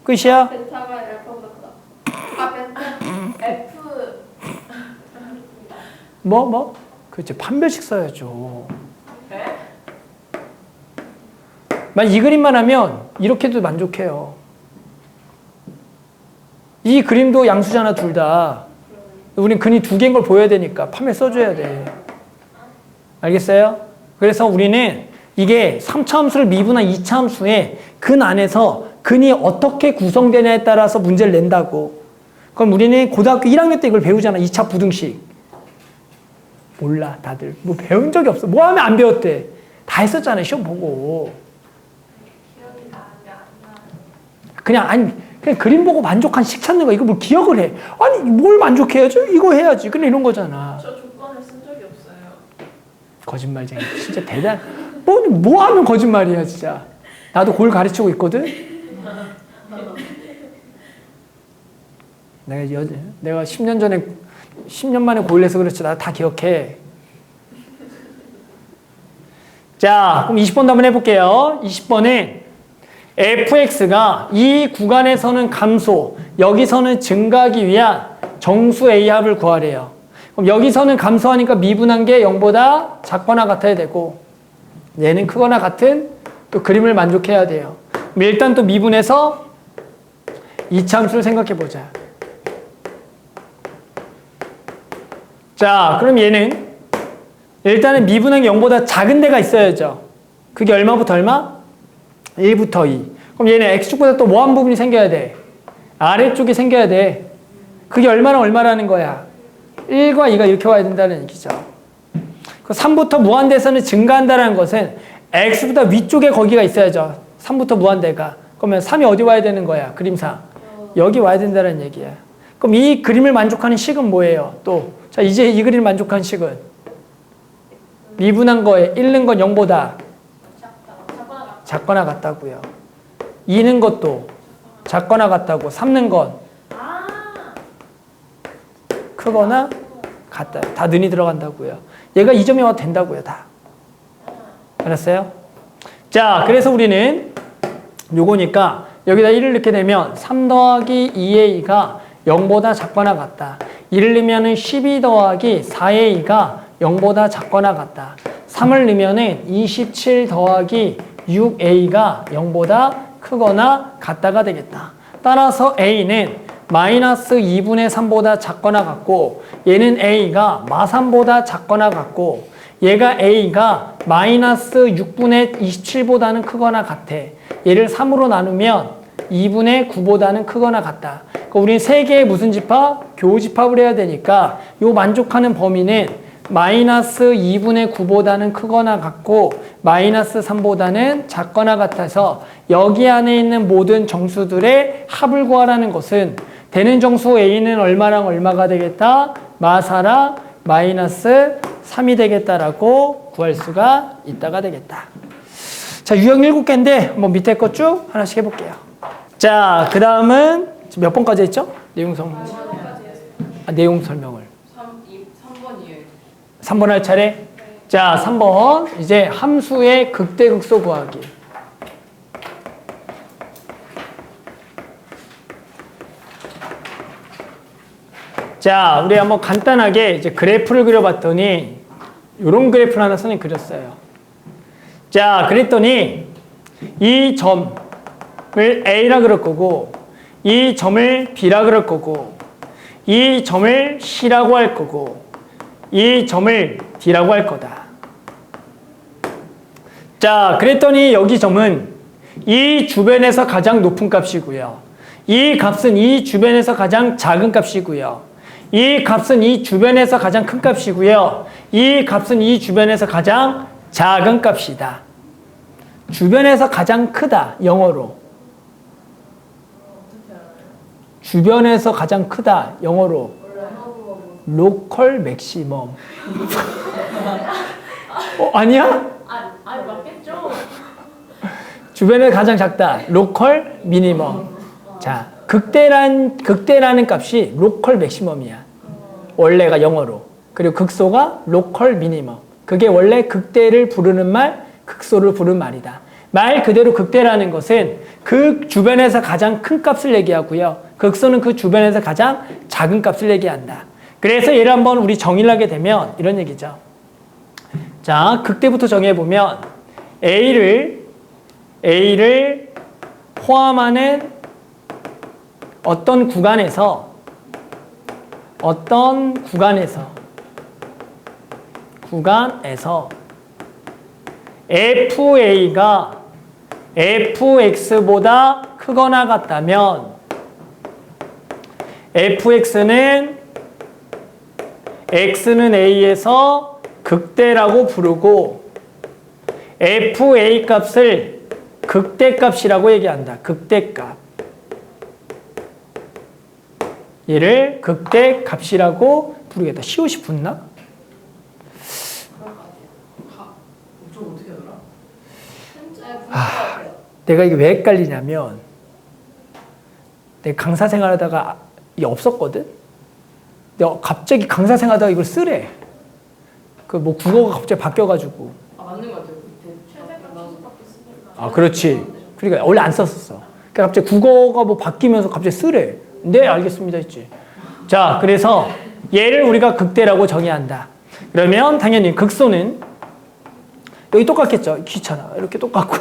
끝이야? 베타가 알파보다 크다. 아 베타 F 뭐? 그렇지. 판별식 써야죠. 네? 만약 이 그림만 하면 이렇게도 만족해요. 이 그림도 양수잖아, 둘 다. 우린 근이 두 개인 걸 보여야 되니까 판별 써줘야 돼. 알겠어요? 그래서 우리는 이게 3차 함수를 미분한 2차 함수에 근 안에서 근이 어떻게 구성되냐에 따라서 문제를 낸다고. 그럼 우리는 고등학교 1학년 때 이걸 배우잖아. 2차 부등식. 몰라, 다들. 뭐 배운 적이 없어. 뭐 하면 안 배웠대. 다 했었잖아, 시험 보고. 기억이 나는데 안 나. 그냥 그림 보고 만족한 식 찾는 거. 이거 뭘 기억을 해. 아니, 뭘 만족해야죠? 이거 해야지. 그냥 이런 거잖아. 저 조건을 쓴 적이 없어요. 거짓말쟁이. 진짜 뭐 하면 거짓말이야, 진짜. 나도 골 가르치고 있거든? 내가 10년 만에 골에서 그렇지. 나 다 기억해. 자, 그럼 20번도 한번 해볼게요. 20번은 fx가 이 구간에서는 감소, 여기서는 증가하기 위한 정수 A 합을 구하래요. 그럼 여기서는 감소하니까 미분한 게 0보다 작거나 같아야 되고, 얘는 크거나 같은 또 그림을 만족해야 돼요. 그럼 일단 또 미분해서 이차함수를 생각해 보자. 자, 그럼 얘는 일단은 미분한 게 0보다 작은 데가 있어야죠. 그게 얼마부터 얼마? 1부터 2. 그럼 얘는 x축보다 또 뭐한 부분이 생겨야 돼? 아래쪽이 생겨야 돼. 그게 얼마라는 거야? 1과 2가 이렇게 와야 된다는 얘기죠. 그 3부터 무한대에서는 증가한다는 것은 x보다 위쪽에 거기가 있어야죠. 3부터 무한대가. 그러면 3이 어디 와야 되는 거야? 그림상. 여기 와야 된다는 얘기야. 그럼 이 그림을 만족하는 식은 뭐예요? 또. 자, 이제 이 그림을 만족한 식은 미분한 거에 1는 건 0보다 작거나 같다고요. 2는 것도 작거나 같다고. 3는 건 크거나 같다. 다 는이 들어간다고요. 얘가 이 점이 와도 된다고요. 다. 알았어요? 자, 그래서 우리는 요거니까 여기다 1을 넣게 되면 3 더하기 2a가 0보다 작거나 같다. 1을 넣으면 12 더하기 4a가 0보다 작거나 같다. 3을 넣으면 27 더하기 6a가 0보다 크거나 같다가 되겠다. 따라서 a는 마이너스 2분의 3보다 작거나 같고, 얘는 a가 마3보다 작거나 같고, 얘가 a가 마이너스 6분의 27보다는 크거나 같아. 얘를 3으로 나누면 2분의 9보다는 크거나 같다. 그러니까 우리는 세 개의 무슨 집합? 교집합을 해야 되니까 요 만족하는 범위는 마이너스 2분의 9보다는 크거나 같고 마이너스 3보다는 작거나 같아서 여기 안에 있는 모든 정수들의 합을 구하라는 것은 되는 정수 A는 얼마랑 얼마가 되겠다? 마4랑 마이너스 3이 되겠다라고 구할 수가 있다가 되겠다. 자, 유형 7개인데 한번 밑에 거 쭉 하나씩 해볼게요. 자, 그 다음은 몇 번까지 했죠? 내용 설명. 내용 설명을. 3번이에요. 3번 할 차례? 자, 3번. 이제 함수의 극대극소 구하기. 자, 우리 한번 간단하게 이제 그래프를 그려봤더니 이런 그래프를 하나 선생님이 그렸어요. 자, 그랬더니 이 점을 A라 그럴 거고 이 점을 B라 그럴 거고 이 점을 C라고 할 거고 이 점을 D라고 할 거다. 자, 그랬더니 여기 점은 이 주변에서 가장 높은 값이고요. 이 값은 이 주변에서 가장 작은 값이고요. 이 값은 이 주변에서 가장 큰 값이고요. 이 값은 이 주변에서 가장 작은 값이다. 주변에서 가장 크다. 영어로. 주변에서 가장 크다. 영어로. 로컬 맥시멈. 아니야? 아니 맞겠죠? 주변에서 가장 작다. 로컬 미니멈. 자, 극대라는 값이 로컬 맥시멈이야. 원래가 영어로. 그리고 극소가 로컬 미니멈. 그게 원래 극대를 부르는 말, 극소를 부르는 말이다. 말 그대로 극대라는 것은 그 주변에서 가장 큰 값을 얘기하고요. 극소는 그 주변에서 가장 작은 값을 얘기한다. 그래서 얘를 한번 우리 정의를 하게 되면 이런 얘기죠. 자, 극대부터 정의해보면 A를 포함하는 어떤 구간에서 FA가 FX보다 크거나 같다면 fx는 x는 a에서 극대라고 부르고 fa 값을 극대값이라고 얘기한다. 극대값. 얘를 극대값이라고 부르겠다. 시옷이 붙나? 좀 어떻게 하더라? 내가 이게 왜 헷갈리냐면 내가 강사 생활하다가 이게 없었거든? 내가 갑자기 강사 생활하다가 이걸 쓰래. 그 뭐 국어가 갑자기 바뀌어가지고. 맞는 것 같아요. 최대값 수밖에 쓰니까. 아, 그렇지. 그러니까 원래 안 썼었어. 그러니까 갑자기 국어가 뭐 바뀌면서 갑자기 쓰래. 네, 알겠습니다 했지. 자, 그래서 얘를 우리가 극대라고 정의한다. 그러면 당연히 극소는 여기 똑같겠죠. 귀찮아. 이렇게 똑같고.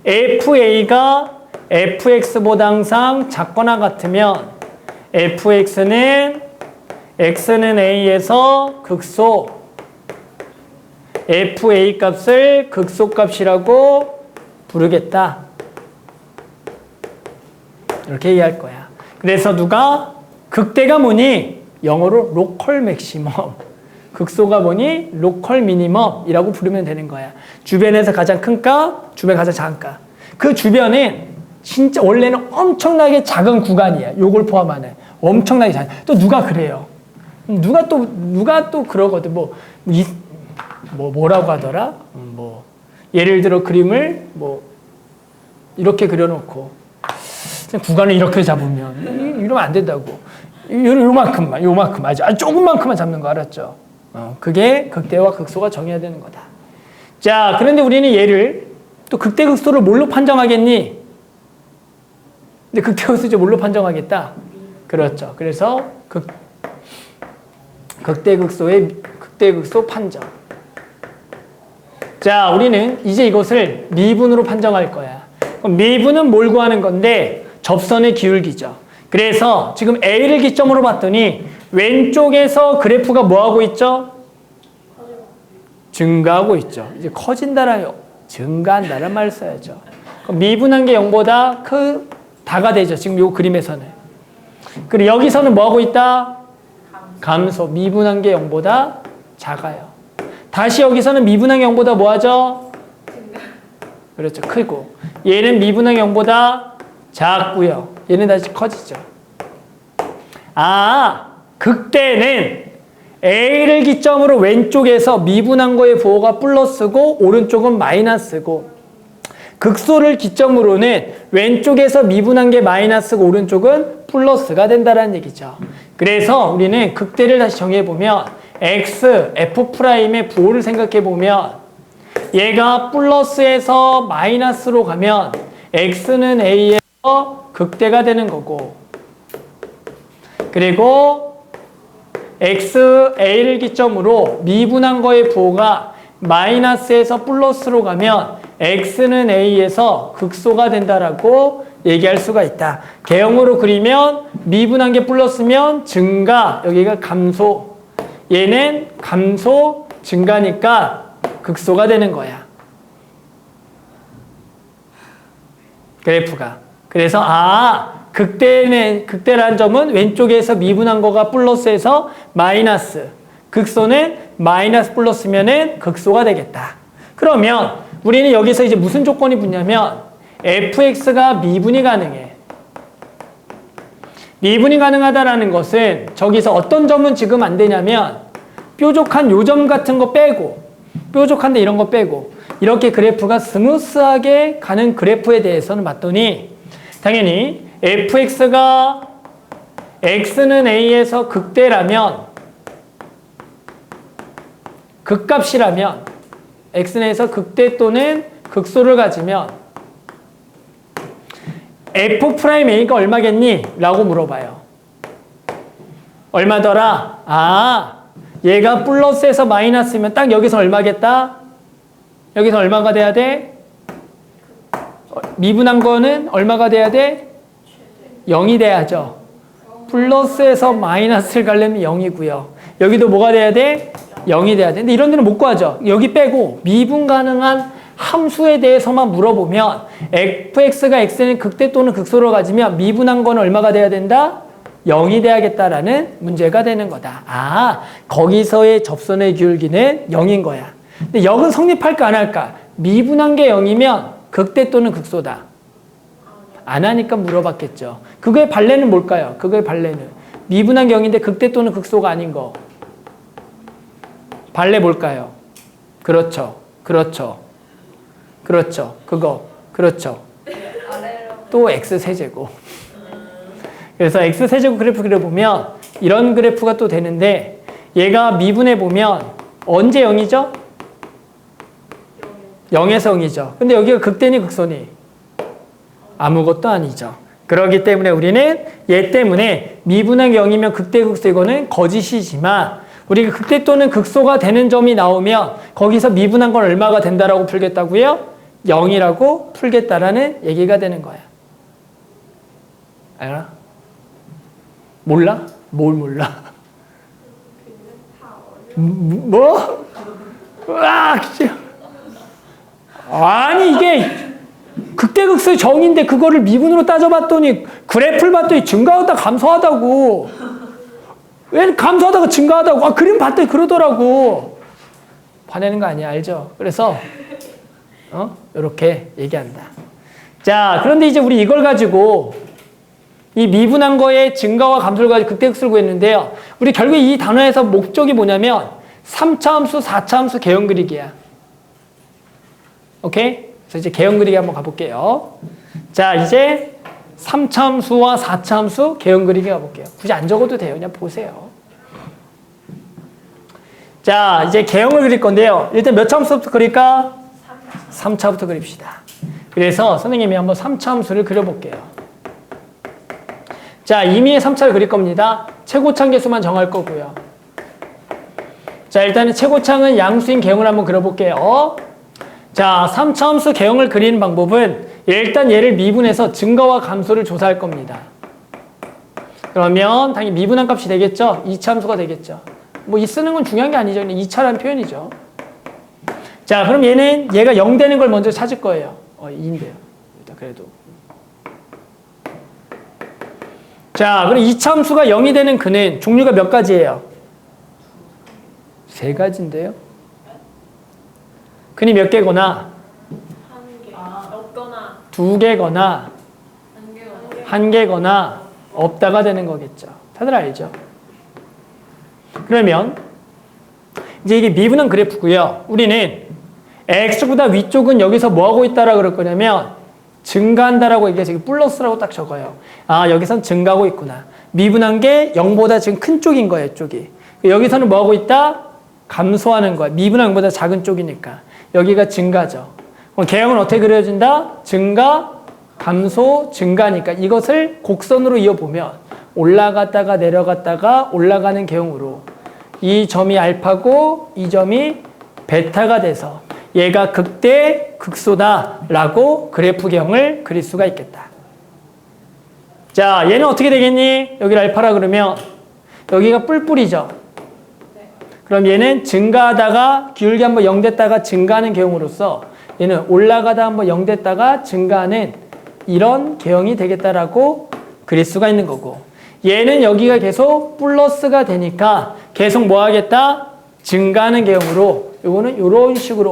FA가 FX보다 항상 작거나 같으면 FX는 X는 A에서 극소 FA 값을 극소값이라고 부르겠다. 이렇게 얘기할 거야. 그래서 누가 극대가 뭐니? 영어로 로컬 맥시멈. 극소가 뭐니? 로컬 미니멈이라고 부르면 되는 거야. 주변에서 가장 큰 값, 주변에 가장 작은 값. 그 주변은 진짜 원래는 엄청나게 작은 구간이야. 요걸 포함하는. 엄청나게 작은. 또 누가 그래요? 누가 또 그러거든. 뭐라고 하더라? 예를 들어 그림을 이렇게 그려놓고 구간을 이렇게 잡으면 이러면 안 된다고. 요만큼만 아주 조금만큼만 잡는 거 알았죠? 그게 극대와 극소가 정해야 되는 거다. 자, 그런데 우리는 얘를 또 극대 극소를 뭘로 판정하겠니? 근데 극대 극소 이제 뭘로 판정하겠다? 그렇죠. 그래서 극대 극소 판정. 자, 우리는 이제 이것을 미분으로 판정할 거야. 그럼 미분은 뭘 구하는 건데 접선의 기울기죠. 그래서 지금 A를 기점으로 봤더니 왼쪽에서 그래프가 뭐하고 있죠? 증가하고 있죠. 이제 커진다라요. 증가한다는 말을 써야죠. 그럼 미분한 게 0보다 다가 되죠. 지금 이 그림에서는. 그리고 여기서는 뭐하고 있다? 감소. 미분한 게 0보다 작아요. 다시 여기서는 미분한 게 0보다 뭐하죠? 그렇죠. 크고. 얘는 미분한 게 0보다 작고요. 얘는 다시 커지죠. 극대는 A를 기점으로 왼쪽에서 미분한 거의 부호가 플러스고 오른쪽은 마이너스고 극소를 기점으로는 왼쪽에서 미분한 게 마이너스고 오른쪽은 플러스가 된다는 얘기죠. 그래서 우리는 극대를 다시 정해보면 X, F'의 부호를 생각해보면 얘가 플러스에서 마이너스로 가면 X는 A에서 극대가 되는 거고 그리고 X, A를 기점으로 미분한 거의 부호가 마이너스에서 플러스로 가면 X는 A에서 극소가 된다라고 얘기할 수가 있다. 개형으로 그리면 미분한 게 플러스면 증가, 여기가 감소. 얘는 감소, 증가니까 극소가 되는 거야. 그래프가. 그래서 극대라는 점은 왼쪽에서 미분한 거가 플러스에서 마이너스. 극소는 마이너스 플러스면은 극소가 되겠다. 그러면 우리는 여기서 이제 무슨 조건이 붙냐면 fx가 미분이 가능해. 미분이 가능하다라는 것은 저기서 어떤 점은 지금 안 되냐면 뾰족한 요점 같은 거 빼고 뾰족한데 이런 거 빼고 이렇게 그래프가 스무스하게 가는 그래프에 대해서는 봤더니 당연히 fx가 x는 a에서 극대라면 극값이라면 x는 a에서 극대 또는 극소를 가지면 f'a가 얼마겠니? 라고 물어봐요. 얼마더라? 얘가 플러스에서 마이너스면 딱 여기서 얼마겠다? 여기서 얼마가 돼야 돼? 미분한 거는 얼마가 돼야 돼? 0이 돼야죠. 플러스에서 마이너스를 가려면 0이고요. 여기도 뭐가 돼야 돼? 0이 돼야 돼. 근데 이런 데는 못 구하죠. 여기 빼고 미분 가능한 함수에 대해서만 물어보면 fx가 x는 극대 또는 극소로 가지면 미분한 거는 얼마가 돼야 된다? 0이 돼야겠다라는 문제가 되는 거다. 아, 거기서의 접선의 기울기는 0인 거야. 근데 역은 성립할까 안 할까? 미분한 게 0이면 극대 또는 극소다. 안 하니까 물어봤겠죠. 그거의 발레는 뭘까요? 그거의 발레는 미분한 게 0인데 극대 또는 극소가 아닌 거. 발레 뭘까요? 그렇죠. 그렇죠. 그렇죠. 그거. 그렇죠. 아래로. 또 x세제곱. 그래서 x세제곱 그래프 그려보면 이런 그래프가 또 되는데 얘가 미분해 보면 언제 0이죠? 0에서 0이죠. 근데 여기가 극대니 극소니? 아무것도 아니죠. 그렇기 때문에 우리는 얘 때문에 미분한 게 0이면 극대 극소 이거는 거짓이지만 우리가 극대 또는 극소가 되는 점이 나오면 거기서 미분한 건 얼마가 된다라고 풀겠다고요? 0이라고 풀겠다라는 얘기가 되는 거야. 알아? 몰라? 뭘 몰라? 뭐? 으악! 아니 이게 극대극소의 정인데 그거를 미분으로 따져봤더니 그래프를 봤더니 증가하다 감소하다고. 왜 감소하다가 증가하다고. 아 그림 봤더니 그러더라고. 화내는 거 아니야 알죠? 그래서 이렇게 얘기한다. 자 그런데 이제 우리 이걸 가지고 이 미분한 거의 증가와 감소를 가지고 극대극소를 구했는데요. 우리 결국 이 단어에서 목적이 뭐냐면 3차 함수, 4차 함수 개형 그리기야. 오케이? 그래서 이제 개형 그리기 한번 가볼게요. 자, 이제 3차 함수와 4차 함수 개형 그리기 가볼게요. 굳이 안 적어도 돼요. 그냥 보세요. 자, 이제 개형을 그릴 건데요. 일단 몇 차 함수부터 그릴까? 3차부터 그립시다. 그래서 선생님이 한번 3차 함수를 그려볼게요. 자, 임의의 3차를 그릴 겁니다. 최고창 개수만 정할 거고요. 자, 일단은 최고창은 양수인 개형을 한번 그려볼게요. 자, 3차 함수 개형을 그리는 방법은 일단 얘를 미분해서 증가와 감소를 조사할 겁니다. 그러면 당연히 미분한 값이 되겠죠? 2차 함수가 되겠죠? 뭐 이 쓰는 건 중요한 게 아니죠. 그냥 2차라는 표현이죠. 자, 그럼 얘가 0 되는 걸 먼저 찾을 거예요. 2인데요. 일단 그래도. 자, 그럼 2차 함수가 0이 되는 그는 종류가 몇 가지예요? 3가지인데요. 근이 몇 개거나 없거나 2개거나 1개거나 없다가 되는 거겠죠. 다들 알죠? 그러면 이제 이게 미분한 그래프고요. 우리는 x보다 위쪽은 여기서 뭐 하고 있다라 그럴 거냐면 증가한다라고 얘기해서 플러스라고 딱 적어요. 아, 여기선 증가하고 있구나. 미분한 게 0보다 지금 큰 쪽인 거예요, 이쪽이. 여기서는 뭐 하고 있다? 감소하는 거야. 미분한 0보다 작은 쪽이니까. 여기가 증가죠. 그럼 개형은 어떻게 그려진다? 증가, 감소, 증가니까 이것을 곡선으로 이어보면 올라갔다가 내려갔다가 올라가는 개형으로 이 점이 알파고 이 점이 베타가 돼서 얘가 극대, 극소다라고 그래프 개형을 그릴 수가 있겠다. 자, 얘는 어떻게 되겠니? 여기를 알파라 그러면 여기가 뿔뿔이죠. 그럼 얘는 증가하다가 기울기 한번 0 됐다가 증가하는 개형으로서 얘는 올라가다 한번 0 됐다가 증가하는 이런 개형이 되겠다라고 그릴 수가 있는 거고 얘는 여기가 계속 플러스가 되니까 계속 뭐 하겠다? 증가하는 개형으로 이거는 이런 식으로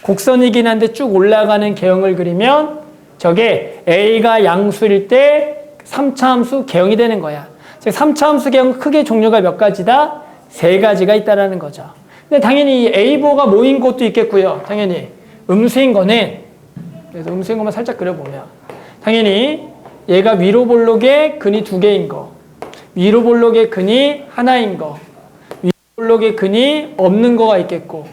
곡선이긴 한데 쭉 올라가는 개형을 그리면 저게 A가 양수일 때 3차 함수 개형이 되는 거야. 즉 3차 함수 개형 크게 종류가 몇 가지다? 3가지가 있다라는 거죠. 근데 당연히 A보가 모인 것도 있겠고요. 당연히 음수인 거는 그래서 음수인 것만 살짝 그려보면 당연히 얘가 위로 볼록의 근이 2개인 거 위로 볼록의 근이 하나인 거 위로 볼록의 근이 없는 거가 있겠고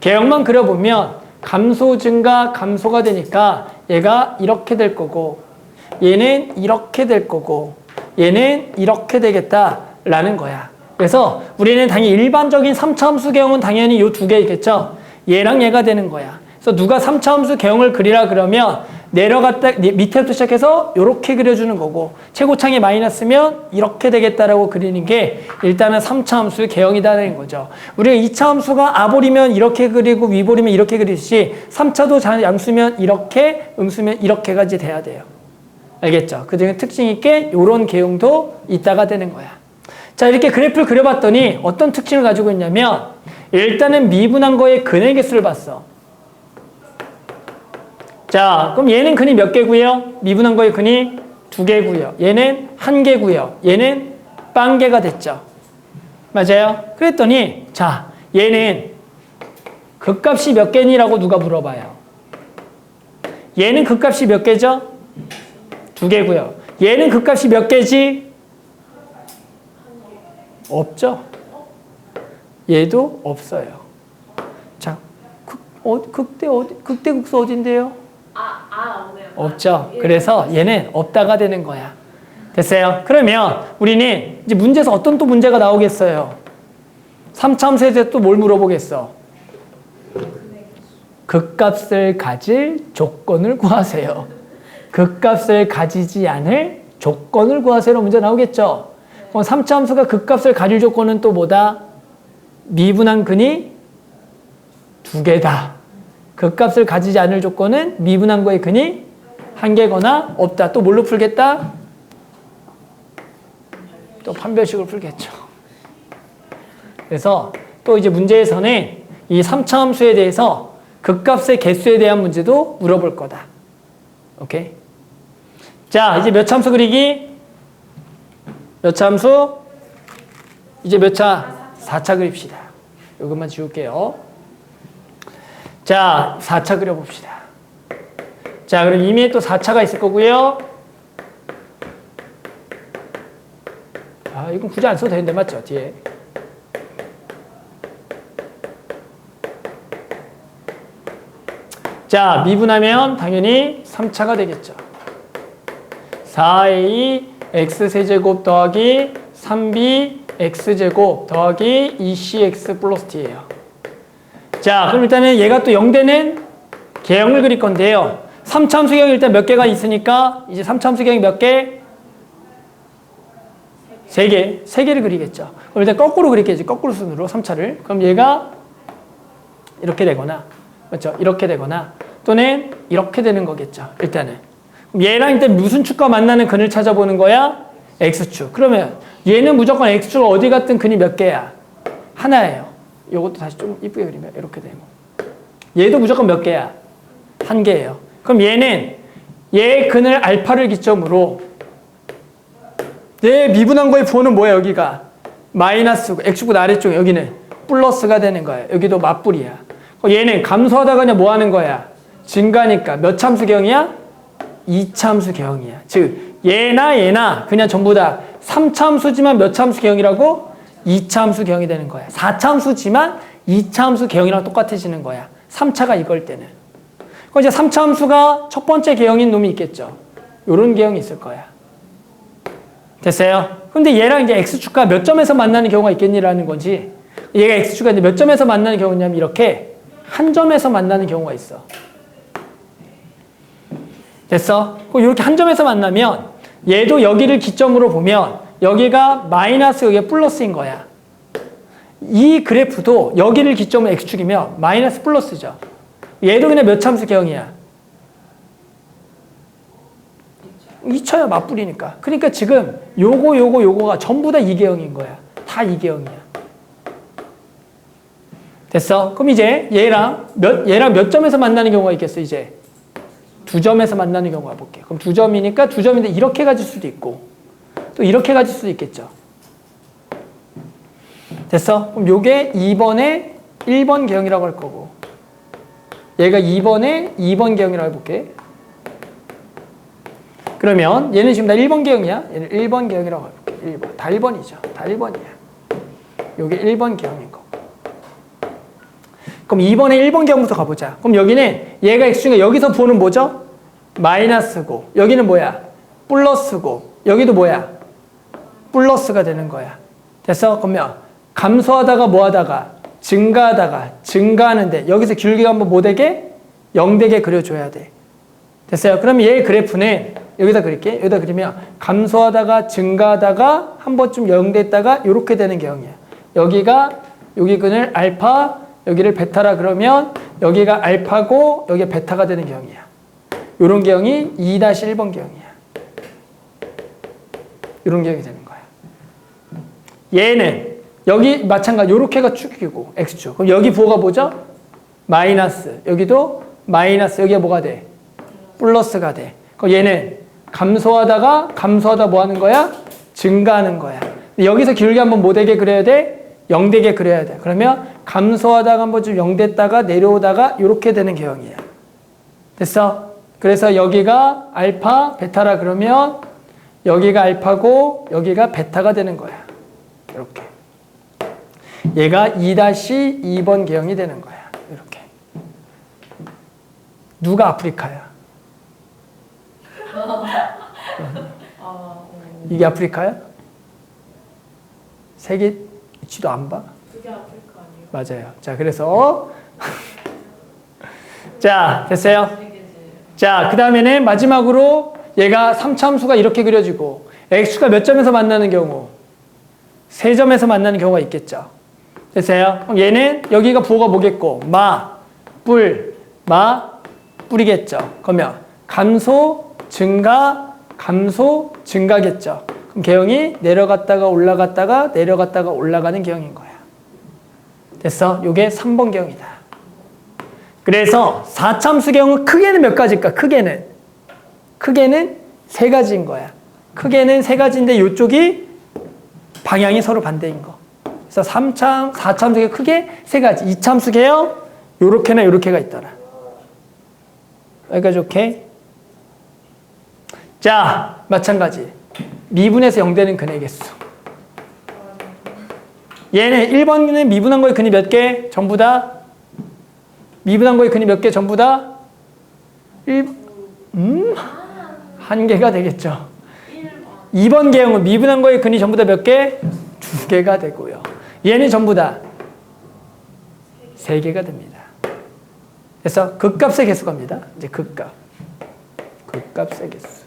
개형만 그려보면 감소 증가 감소가 되니까 얘가 이렇게 될 거고 얘는 이렇게 될 거고 얘는 이렇게 되겠다라는 거야. 그래서 우리는 당연히 일반적인 3차 함수 개형은 당연히 이 2개 있겠죠. 얘랑 얘가 되는 거야. 그래서 누가 3차 함수 개형을 그리라 그러면 내려갔다 밑에부터 시작해서 이렇게 그려주는 거고 최고창이 마이너스면 이렇게 되겠다라고 그리는 게 일단은 3차 함수 개형이다라는 거죠. 우리가 2차 함수가 아볼이면 이렇게 그리고 위볼이면 이렇게 그리듯이 3차도 양수면 이렇게 음수면 이렇게까지 돼야 돼요. 알겠죠? 그 중에 특징 있게 이런 개형도 있다가 되는 거야. 자, 이렇게 그래프를 그려봤더니 어떤 특징을 가지고 있냐면 일단은 미분한 거의 근의 개수를 봤어. 자, 그럼 얘는 근이 몇 개고요? 미분한 거의 근이 2개고요. 얘는 1개고요. 얘는 빵개가 됐죠. 맞아요? 그랬더니 자, 얘는 극값이 몇 개니라고 누가 물어봐요. 얘는 극값이 몇 개죠? 2개고요. 얘는 극값이 몇 개지? 없죠? 얘도 없어요. 자, 극대극소 어딘데요? 없네요. 없죠. 그래서 얘는 없다가 되는 거야. 됐어요? 그러면 우리는 이제 문제에서 어떤 또 문제가 나오겠어요? 3차함수에 대해서 또 뭘 물어보겠어? 극값을 가질 조건을 구하세요. 극값을 가지지 않을 조건을 구하세요. 문제 나오겠죠? 그럼 3차함수가 극값을 가질 조건은 또 뭐다? 미분한 근이 2개다. 극값을 가지지 않을 조건은 미분한 거의 근이 1개거나 없다. 또 뭘로 풀겠다? 또 판별식으로 풀겠죠. 그래서 또 이제 문제에서는 이 3차함수에 대해서 극값의 개수에 대한 문제도 물어볼 거다. 오케이? 자, 이제 몇 차함수 그리기? 몇 차함수? 이제 몇 차? 4차 그립시다. 이것만 지울게요. 자, 4차 그려봅시다. 자, 그럼 이미 또 4차가 있을 거고요. 아, 이건 굳이 안 써도 되는데, 맞죠? 뒤에. 자, 미분하면 당연히 3차가 되겠죠. 4a x세제곱 더하기 3b x제곱 더하기 2cx 플러스 t예요. 자, 그럼 일단은 얘가 또 0되는 개형을 그릴 건데요. 3차함수 개형이 일단 몇 개가 있으니까 이제 3차함수 개형이 몇 개? 3개. 3개를 그리겠죠. 그럼 일단 거꾸로 그릴게지. 거꾸로 순으로 3차를. 그럼 얘가 이렇게 되거나, 그렇죠? 이렇게 되거나 또는 이렇게 되는 거겠죠. 일단은. 그럼 얘랑 일단 무슨 축과 만나는 근을 찾아보는 거야? X축. 그러면 얘는 무조건 X축 어디 갔든 근이 몇 개야? 하나예요. 요것도 다시 좀 이쁘게 그리면 이렇게 되고. 얘도 무조건 몇 개야? 1개예요. 그럼 얘는 얘 근을 알파를 기점으로 얘 미분한 거의 부호는 뭐야? 여기가 마이너스고 X축 아래쪽 여기는 플러스가 되는 거야. 여기도 맞불이야. 얘는 감소하다가 그냥 뭐 하는 거야? 증가니까 몇 참수 개형이야? 2참수 개형이야. 즉 얘나 그냥 전부 다 3참수지만 몇 참수 개형이라고? 2참수 개형이 되는 거야. 4참수지만 2참수 개형이랑 똑같아지는 거야. 3차가 이걸 때는. 그럼 이제 3참수가 첫 번째 개형인 놈이 있겠죠. 요런 개형이 있을 거야. 됐어요? 근데 얘랑 이제 X축과 몇 점에서 만나는 경우가 있겠니라는 거지. 얘가 X축과 이제 몇 점에서 만나는 경우냐면 이렇게 한 점에서 만나는 경우가 있어. 됐어? 그럼 이렇게 한 점에서 만나면 얘도 여기를 기점으로 보면 여기가 마이너스 여기가 플러스인 거야. 이 그래프도 여기를 기점으로 X축이면 마이너스 플러스죠. 얘도 그냥 몇 참수 개형이야? 2차야 맞불이니까. 그러니까 지금 요거가 전부 다 2개형인 거야. 다 2개형이야. 됐어? 그럼 이제 얘랑 몇 점에서 만나는 경우가 있겠어, 이제? 2점에서 만나는 경우가 볼게. 그럼 2점이니까 2점인데 이렇게 가질 수도 있고, 또 이렇게 가질 수도 있겠죠. 됐어? 그럼 요게 2번에 1번 개형이라고 할 거고, 얘가 2번에 2번 개형이라고 해볼게. 그러면 얘는 지금 다 1번 개형이야. 얘는 1번 개형이라고 해볼게. 1번. 다 1번이죠. 다 1번이야. 요게 1번 개형인 거. 그럼 2번에 1번 개형부터 가보자. 그럼 여기는 얘가 X중에 여기서 보는 뭐죠? 마이너스고, 여기는 뭐야? 플러스고, 여기도 뭐야? 플러스가 되는 거야. 됐어? 그러면 감소하다가 뭐 하다가 증가하다가 증가하는데 여기서 길게 한번 뭐 되게? 0 되게 그려줘야 돼. 됐어요? 그럼 얘 그래프는 여기다 그릴게. 여기다 그리면 감소하다가 증가하다가 한 번쯤 0 됐다가 이렇게 되는 개형이야. 여기 근을 알파, 여기를 베타라 그러면 여기가 알파고 여기가 베타가 되는 개형이야. 이런 개형이 2-1번 개형이야. 이런 개형이 되는 거야. 얘는 여기 마찬가지 요렇게가 축이고 x축. 그럼 여기 부호가 뭐죠? 마이너스. 여기도 마이너스. 여기가 뭐가 돼? 플러스가 돼. 그럼 얘는 감소하다 뭐 하는 거야? 증가하는 거야. 여기서 기울기 한번 뭐 되게 그려야 돼? 0 되게 그려야 돼. 그러면 감소하다가 한번 좀 0 됐다가 내려오다가 이렇게 되는 개형이야. 됐어? 그래서 여기가 알파, 베타라 그러면 여기가 알파고 여기가 베타가 되는 거야. 이렇게. 얘가 2-2번 개형이 되는 거야. 이렇게. 누가 아프리카야? 이게 아프리카야? 세계 위치도 안 봐? 그게 아프리카 아니에요? 맞아요. 자, 그래서 자, 됐어요? 자, 그 다음에는 마지막으로 얘가 3차함수가 이렇게 그려지고 x가 몇 점에서 만나는 경우? 3점에서 만나는 경우가 있겠죠. 됐어요? 그럼 얘는 여기가 부호가 뭐겠고? 뿔이겠죠. 그러면 감소, 증가, 감소, 증가겠죠. 그럼 개형이 내려갔다가 올라갔다가 내려갔다가 올라가는 개형인 거야. 됐어? 요게 3번 개형이다. 그래서 4참수 개형은 크게는 몇 가지일까? 크게는 3가지인 거야. 크게는 3가지인데 요쪽이 방향이 서로 반대인 거. 그래서 4참수 개형 크게 3가지. 2참수 개형 요렇게나 요렇게가 있더라. 여기까지 오케이? 자, 마찬가지. 미분에서 0 되는 근의 개수. 얘는 1번은 미분한 거의 근이 몇 개? 전부 다? 미분한 거의 근이 몇 개? 전부 다? 1개가 되겠죠. 2번 개형은 미분한 거의 근이 전부 다 몇 개? 2개가 되고요. 얘는 전부 다 3개가 됩니다. 그래서 극값의 개수가 입니다. 이제 극값의 개수.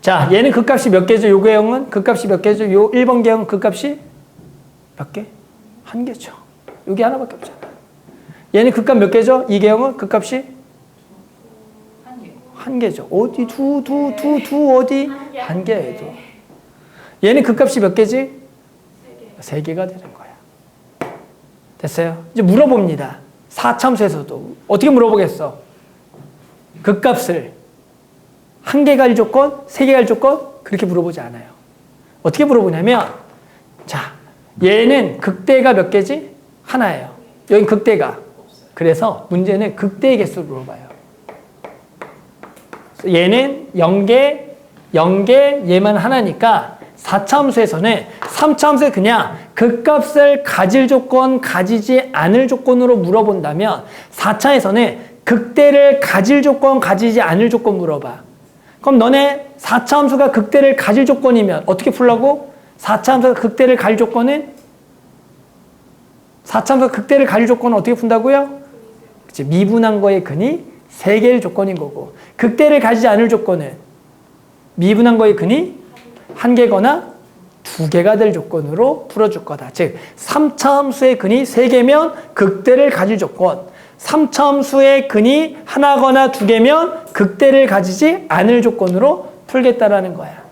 자, 얘는 극값이 몇 개죠? 요 개형은 극값이 몇 개죠? 요 1번 개형은 극값이 몇 개? 1개죠. 여기 하나밖에 없잖아. 얘는 극값 몇 개죠? 이 개형은 극값이 1개죠. 어디 두 어디? 1개에도. 얘는 극값이 몇 개지? 3개가 되는 거야. 됐어요? 이제 물어봅니다. 4참수에서도 어떻게 물어보겠어? 극값을 1개가 할 조건, 3개가 할 조건 그렇게 물어보지 않아요. 어떻게 물어보냐면 자, 얘는 극대가 몇 개지? 하나예요. 여긴 극대가. 그래서 문제는 극대의 개수를 물어봐요. 얘는 0개, 얘만 하나니까 4차함수에서는 3차함수에 그냥 극값을 가질 조건, 가지지 않을 조건으로 물어본다면 4차에서는 극대를 가질 조건, 가지지 않을 조건 물어봐. 그럼 너네 4차함수가 극대를 가질 조건이면 어떻게 풀라고? 4차함수가 극대를 가질 조건은? 4차함수가 극대를 가질 조건은 어떻게 푼다고요? 그치, 미분한 거의 근이 3개일 조건인 거고 극대를 가지지 않을 조건은 미분한 거의 근이 1개거나 2개가 될 조건으로 풀어줄 거다. 즉 3차함수의 근이 3개면 극대를 가질 조건, 3차함수의 근이 하나거나 2개면 극대를 가지지 않을 조건으로 풀겠다라는 거야.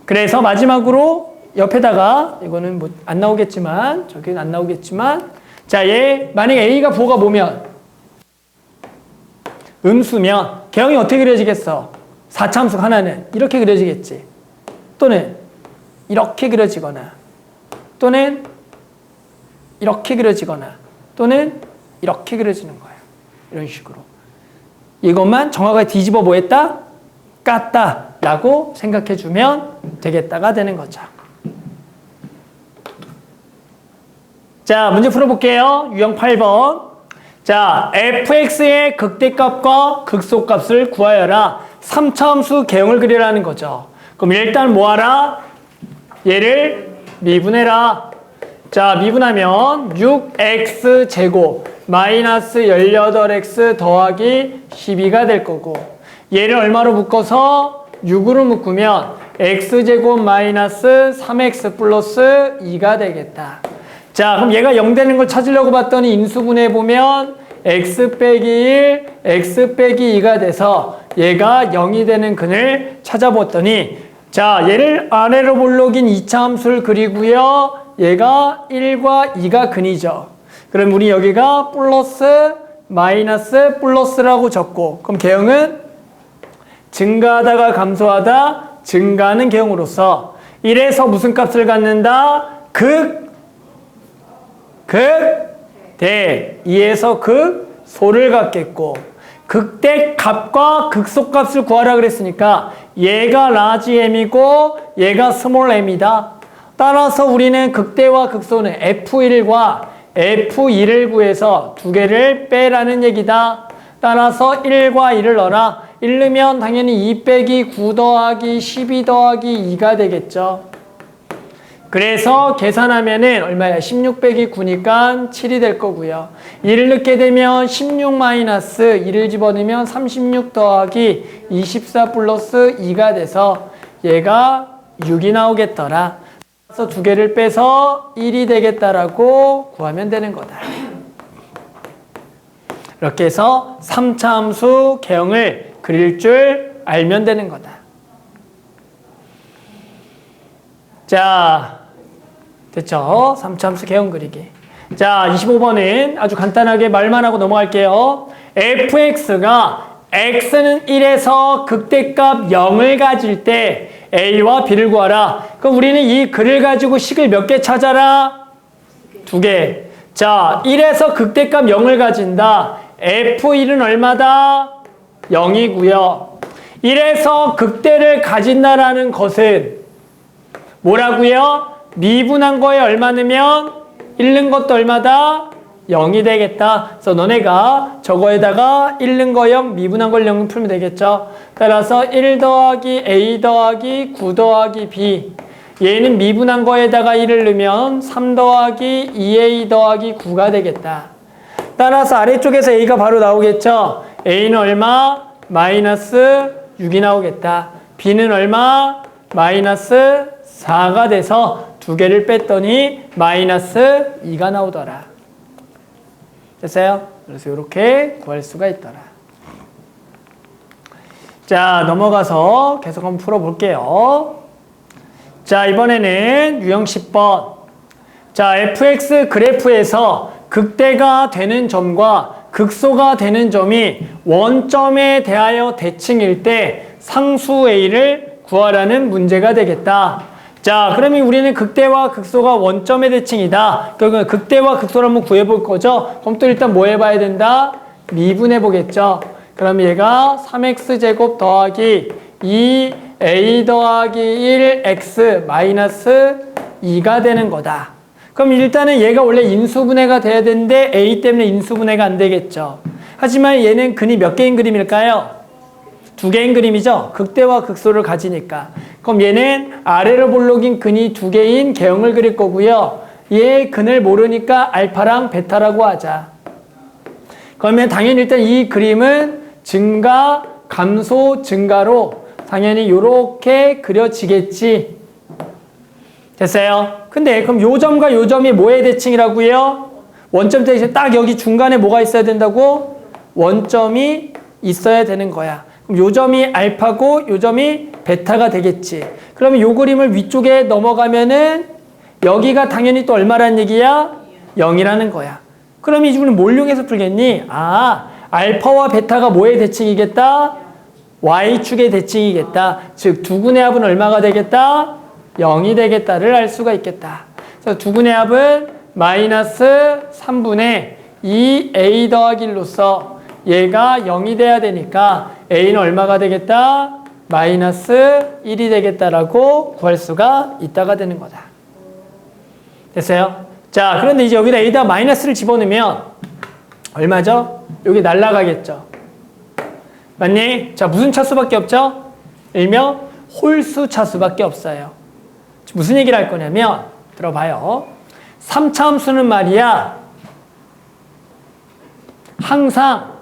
그래서 마지막으로 옆에다가 이거는 뭐 안 나오겠지만 저기는 안 나오겠지만 자, 얘 만약에 A가 부호가 뭐면 음수면 개형이 어떻게 그려지겠어? 4차함수 하나는 이렇게 그려지겠지. 또는 이렇게 그려지거나 또는 이렇게 그려지거나 또는 이렇게 그려지는 거예요. 이런 식으로. 이것만 정확하게 뒤집어 뭐 했다? 깠다 라고 생각해 주면 되겠다가 되는 거죠. 자, 문제 풀어볼게요. 유형 8번. 자, fx의 극대값과 극소값을 구하여라. 3차함수 개형을 그리라는 거죠. 그럼 일단 뭐하라? 얘를 미분해라. 자, 미분하면 6x제곱 마이너스 18x 더하기 12가 될 거고 얘를 얼마로 묶어서 6으로 묶으면 x제곱 마이너스 3x 플러스 2가 되겠다. 자, 그럼 얘가 0 되는 걸 찾으려고 봤더니 인수분해 보면 x 빼기 1, x 빼기 2가 돼서 얘가 0이 되는 근을 찾아봤더니 자, 얘를 아래로 볼록인 2차 함수를 그리고요. 얘가 1과 2가 근이죠. 그럼 우리 여기가 플러스, 마이너스, 플러스라고 적고 그럼 개형은 증가하다가 감소하다, 증가하는 개형으로서 1에서 무슨 값을 갖는다? 대. 2에서 소를 갖겠고 극대 값과 극소 값을 구하라 그랬으니까 얘가 라지 m이고 얘가 스몰 m이다. 따라서 우리는 극대와 극소는 F1과 F2를 구해서 두 개를 빼라는 얘기다. 따라서 1과 2를 넣어라. 1 넣으면 당연히 2 빼기 9 더하기 12 더하기 2가 되겠죠. 그래서 계산하면은 얼마야? 16 빼기 9니까 7이 될 거고요. 2를 넣게 되면 16 마이너스 2를 집어넣으면 36 더하기 24 플러스 2가 돼서 얘가 6이 나오겠더라. 그래서 두 개를 빼서 1이 되겠다라고 구하면 되는 거다. 이렇게 해서 3차 함수 개형을 그릴 줄 알면 되는 거다. 자, 됐죠? 3차 함수 개형 그리기. 자, 25번은 아주 간단하게 말만 하고 넘어갈게요. fx가 x는 1에서 극대값 0을 가질 때 a와 b를 구하라. 그럼 우리는 이 글을 가지고 식을 몇 개 찾아라? 2개. 자, 1에서 극대값 0을 가진다. f1은 얼마다? 0이고요. 1에서 극대를 가진다라는 것은 뭐라고요? 미분한 거에 얼마 넣으면 1 넣은 것도 얼마다? 0이 되겠다. 그래서 너네가 저거에다가 1 넣은 거 0, 미분한 걸 0 풀면 되겠죠. 따라서 1 더하기 a 더하기 9 더하기 b. 얘는 미분한 거에다가 1을 넣으면 3 더하기 2a 더하기 9가 되겠다. 따라서 아래쪽에서 a가 바로 나오겠죠. a는 얼마? 마이너스 6이 나오겠다. b는 얼마? 마이너스 4가 돼서 두 개를 뺐더니 마이너스 2가 나오더라. 됐어요? 그래서 이렇게 구할 수가 있더라. 자, 넘어가서 계속 한번 풀어볼게요. 자, 이번에는 유형 10번. 자, fx 그래프에서 극대가 되는 점과 극소가 되는 점이 원점에 대하여 대칭일 때 상수 a를 구하라는 문제가 되겠다. 자, 그러면 우리는 극대와 극소가 원점의 대칭이다. 그러면 극대와 극소를 한번 구해볼 거죠. 그럼 또 일단 뭐 해봐야 된다? 미분해 보겠죠. 그럼 얘가 3x제곱 더하기 2a 더하기 1x 마이너스 2가 되는 거다. 그럼 일단은 얘가 원래 인수분해가 돼야 되는데 a 때문에 인수분해가 안 되겠죠. 하지만 얘는 근이 몇 개인 그림일까요? 2개인 그림이죠. 극대와 극소를 가지니까. 그럼 얘는 아래로 볼록인 근이 2개인 개형을 그릴 거고요. 얘 근을 모르니까 알파랑 베타라고 하자. 그러면 당연히 일단 이 그림은 증가, 감소, 증가로 당연히 이렇게 그려지겠지. 됐어요? 근데 그럼 요 점과 요 점이 뭐의 대칭이라고요? 원점 대신 딱 여기 중간에 뭐가 있어야 된다고? 원점이 있어야 되는 거야. 그럼 요 점이 알파고 요 점이 베타가 되겠지. 그러면 요 그림을 위쪽에 넘어가면은 여기가 당연히 또 얼마란 얘기야? 0이라는 거야. 그럼 이 부분은 뭘 이용해서 풀겠니? 아, 알파와 베타가 뭐의 대칭이겠다? y축의 대칭이겠다. 즉 두근의 합은 얼마가 되겠다? 0이 되겠다를 알 수가 있겠다. 그래서 두근의 합은 마이너스 3분의 2a 더하기 1로서 얘가 0이 돼야 되니까 a는 얼마가 되겠다? 마이너스 1이 되겠다라고 구할 수가 있다가 되는 거다. 됐어요? 자, 그런데 이제 여기다 a에다 마이너스를 집어넣으면 얼마죠? 여기 날아가겠죠. 맞니? 자, 무슨 차수밖에 없죠? 일명 홀수 차수밖에 없어요. 무슨 얘기를 할 거냐면 들어봐요. 3차 함수는 말이야 항상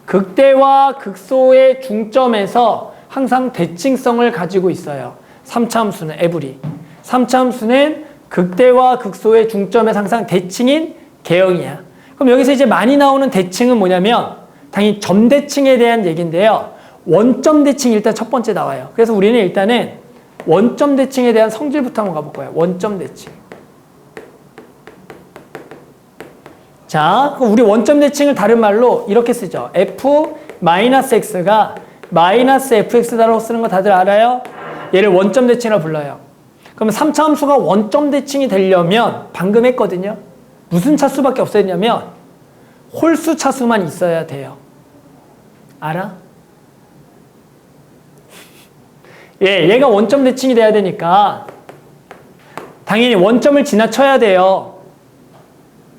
극대와 극소의 중점에서 항상 대칭성을 가지고 있어요. 3차 함수는 에브리. 3차 함수는 극대와 극소의 중점에서 항상 대칭인 개형이야. 그럼 여기서 이제 많이 나오는 대칭은 뭐냐면 당연히 점대칭에 대한 얘기인데요. 원점 대칭이 일단 첫 번째 나와요. 그래서 우리는 일단은 원점 대칭에 대한 성질부터 한번 가볼 거예요. 원점 대칭. 자, 그럼 우리 원점 대칭을 다른 말로 이렇게 쓰죠. f-x가 마이너스 fx다라고 쓰는 거 다들 알아요? 얘를 원점 대칭이라고 불러요. 그러면 3차 함수가 원점 대칭이 되려면 방금 했거든요. 무슨 차수밖에 없어야 되냐면 홀수 차수만 있어야 돼요. 알아? 예, 얘가 원점 대칭이 돼야 되니까 당연히 원점을 지나쳐야 돼요.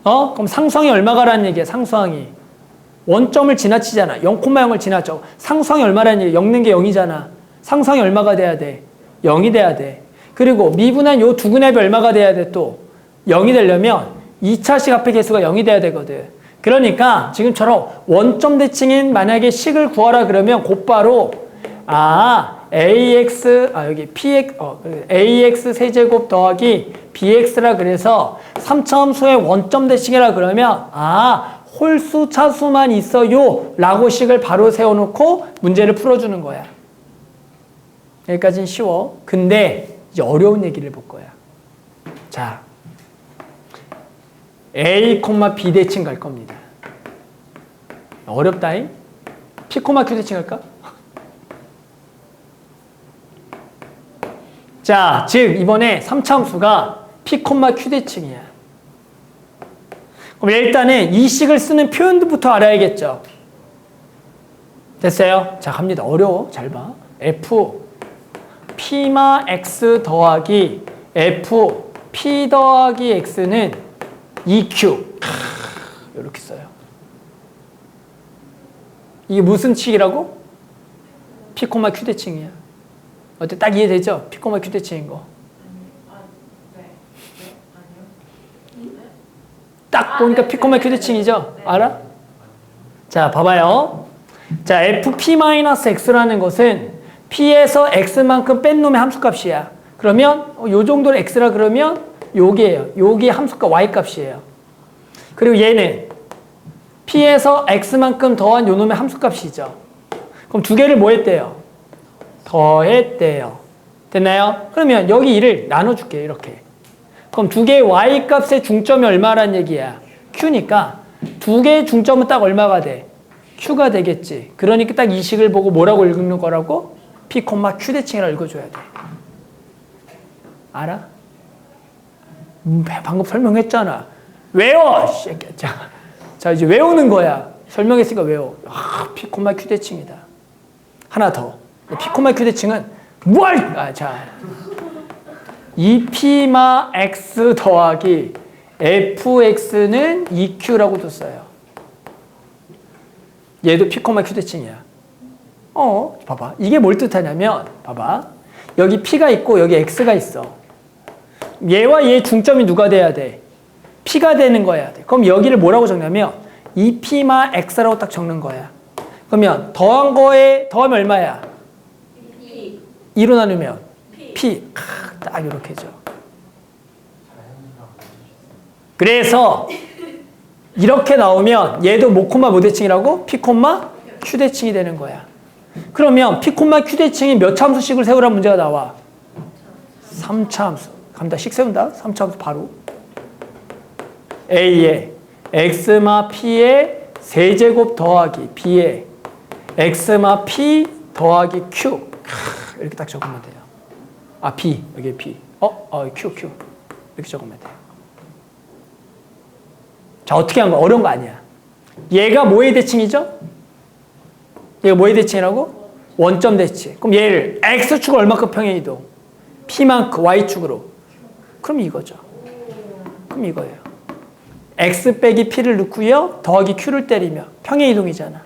그럼 상수항이 얼마가라는 얘기야, 상수항이. 원점을 지나치잖아. 0,0을 지나쳐. 상수항이 얼마라는 얘기야? 0는 게 0이잖아. 상수항이 얼마가 돼야 돼? 0이 돼야 돼. 그리고 미분한 요 두 근합이 얼마가 돼야 돼 또? 0이 되려면 2차식 합의 개수가 0이 돼야 되거든. 그러니까 지금처럼 원점 대칭인 만약에 식을 구하라 그러면 곧바로 ax 세제곱 더하기 bx라 그래서 3차 함수의 원점 대칭이라 그러면 홀수 차수만 있어요 라고 식을 바로 세워놓고 문제를 풀어주는 거야. 여기까지는 쉬워. 근데 이제 어려운 얘기를 볼 거야. 자, a, b 대칭 갈 겁니다. 어렵다잉? p, q 대칭 갈까? 자, 즉 이번에 3차 함수가 p, q 대칭이야. 그럼 일단은 이 식을 쓰는 표현부터 알아야겠죠. 됐어요? 자, 갑니다. 어려워. 잘 봐. f p마 x 더하기 f p 더하기 x는 EQ. 이렇게 써요. 이게 무슨 식이라고? p, q 대칭이야. 어때? 딱 이해되죠? p, q 대칭인 거. 딱 보니까 p, q 대칭이죠? 알아? 자, 봐봐요. 자, fp-x라는 것은 p에서 x만큼 뺀 놈의 함수값이야. 그러면 요 정도로 x라 그러면 요게예요. 요게 함수값 y값이에요. 그리고 얘는 p에서 x만큼 더한 요 놈의 함수값이죠. 그럼 두 개를 뭐 했대요? 더했대요. 됐나요? 그러면 여기 1을 나눠줄게요. 이렇게. 그럼 두 개의 y값의 중점이 얼마라는 얘기야? q니까 두 개의 중점은 딱 얼마가 돼? q가 되겠지. 그러니까 딱 이 식을 보고 뭐라고 읽는 거라고? p, q 대칭이라고 읽어줘야 돼. 알아? 방금 설명했잖아. 외워! 자, 이제 외우는 거야. 설명했으니까 외워. p, q 대칭이다. 하나 더. p, q 대칭은 뭘? 자. 2p마 x 더하기 fx는 2q라고도 써요. 얘도 p, q 대칭이야. 봐봐. 이게 뭘 뜻하냐면, 봐봐. 여기 p가 있고 여기 x가 있어. 얘와 얘의 중점이 누가 돼야 돼? p가 되는 거야. 그럼 여기를 뭐라고 적냐면 2p마 x라고 딱 적는 거야. 그러면 더한 거에 더하면 얼마야? 2로 나누면 p. 딱 이렇게죠. 그래서 이렇게 나오면 얘도 뭐 대칭이라고? p, q 대칭이 되는 거야. 그러면 p, q 대칭이 몇 차 함수식을 세우라는 문제가 나와? 3차 함수. 갑니다. 식 세운다. 3차 함수 바로. a에 x마 p의 세제곱 더하기 b에 x마 p 더하기 q. 이렇게 딱 적으면 돼요. b. 여기 p. q. 이렇게 적으면 돼요. 자, 어떻게 한 거야? 어려운 거 아니야. 얘가 뭐의 대칭이죠? 얘가 뭐의 대칭이라고? 원점 대칭. 그럼 얘를 x축을 얼마큼 평행이동? p만큼 y축으로. 그럼 이거죠. 그럼 이거예요. x 빼기 p를 넣고요. 더하기 q를 때리면 평행이동이잖아.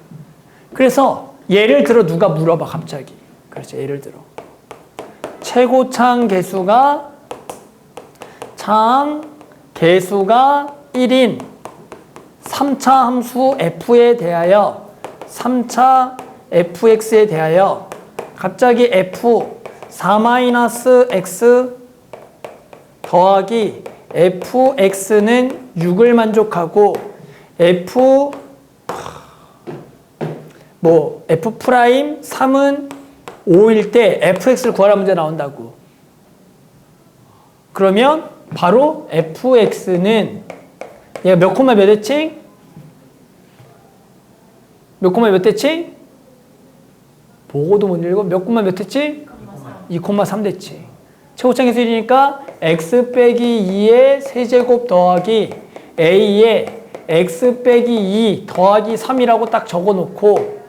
그래서 예를 들어 누가 물어봐 갑자기. 그렇죠. 예를 들어. 최고창 개수가 1인 3차 함수 f에 대하여 3차 fx에 대하여 갑자기 f 4-x 더하기 fx는 6을 만족하고 F F 프라임 3은 5일 때 fx를 구하라 문제 나온다고. 그러면 바로 fx는 얘가 몇 콤마 몇 대칭? 몇 콤마 몇 대칭? 보고도 못 읽어. 몇 콤마 몇 대칭? 2,3 대칭. 최고차 기술이니까 x 빼기 2의 세제곱 더하기 a의 x 빼기 2 더하기 3이라고 딱 적어놓고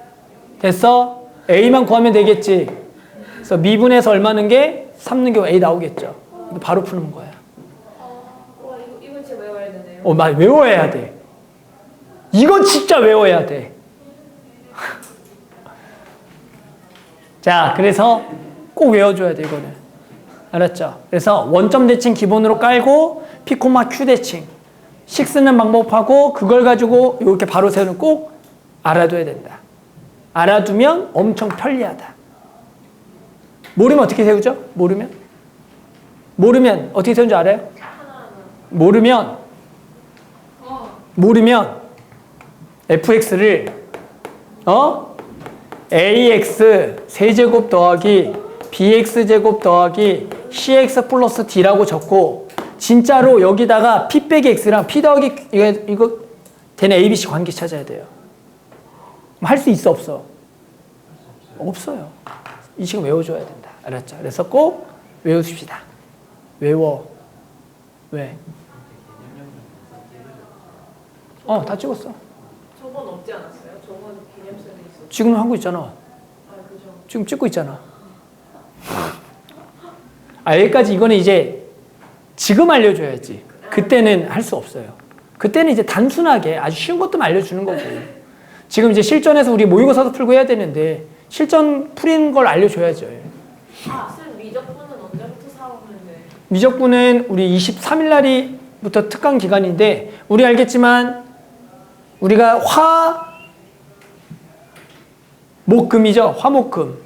됐어? a만 구하면 되겠지. 그래서 미분해서 얼마는 게 3는 게 a 나오겠죠. 바로 푸는 거야. 와, 이거 진짜 외워야 되네요. 막 외워야 돼. 이건 진짜 외워야 돼. 자, 그래서 꼭 외워줘야 돼, 이거는. 알았죠? 그래서 원점 대칭 기본으로 깔고 P, Q 대칭 식 쓰는 방법하고 그걸 가지고 이렇게 바로 세우는 꼭 알아둬야 된다. 알아두면 엄청 편리하다. 모르면 어떻게 세우죠? 모르면 어떻게 세우는 줄 알아요? 모르면 fx를 ax 세제곱 더하기 bx 제곱 더하기 cx 플러스 d라고 적고 진짜로 여기다가 p 빼기 x랑 p 더하기 이거 되는 abc 관계 찾아야 돼요. 할 수 있어 없어? 없어요. 이 식은 외워줘야 된다. 알았죠? 그래서 꼭 외우십시다. 외워. 왜? 다 찍었어. 저번 없지 않았어요? 저번 기념szer도 있었죠. 지금 하고 있잖아. 아, 그죠. 지금 찍고 있잖아. 여기까지 이거는 이제 지금 알려줘야지. 그때는 할 수 없어요. 그때는 이제 단순하게 아주 쉬운 것도 알려주는 거고. 지금 이제 실전에서 우리 모의고사도 풀고 해야 되는데 실전 풀인 걸 알려줘야죠. 쌤 미적분은 언제부터 사오면 돼? 미적분은 우리 23일 날부터 특강 기간인데 우리 알겠지만 우리가 목금이죠. 화목금.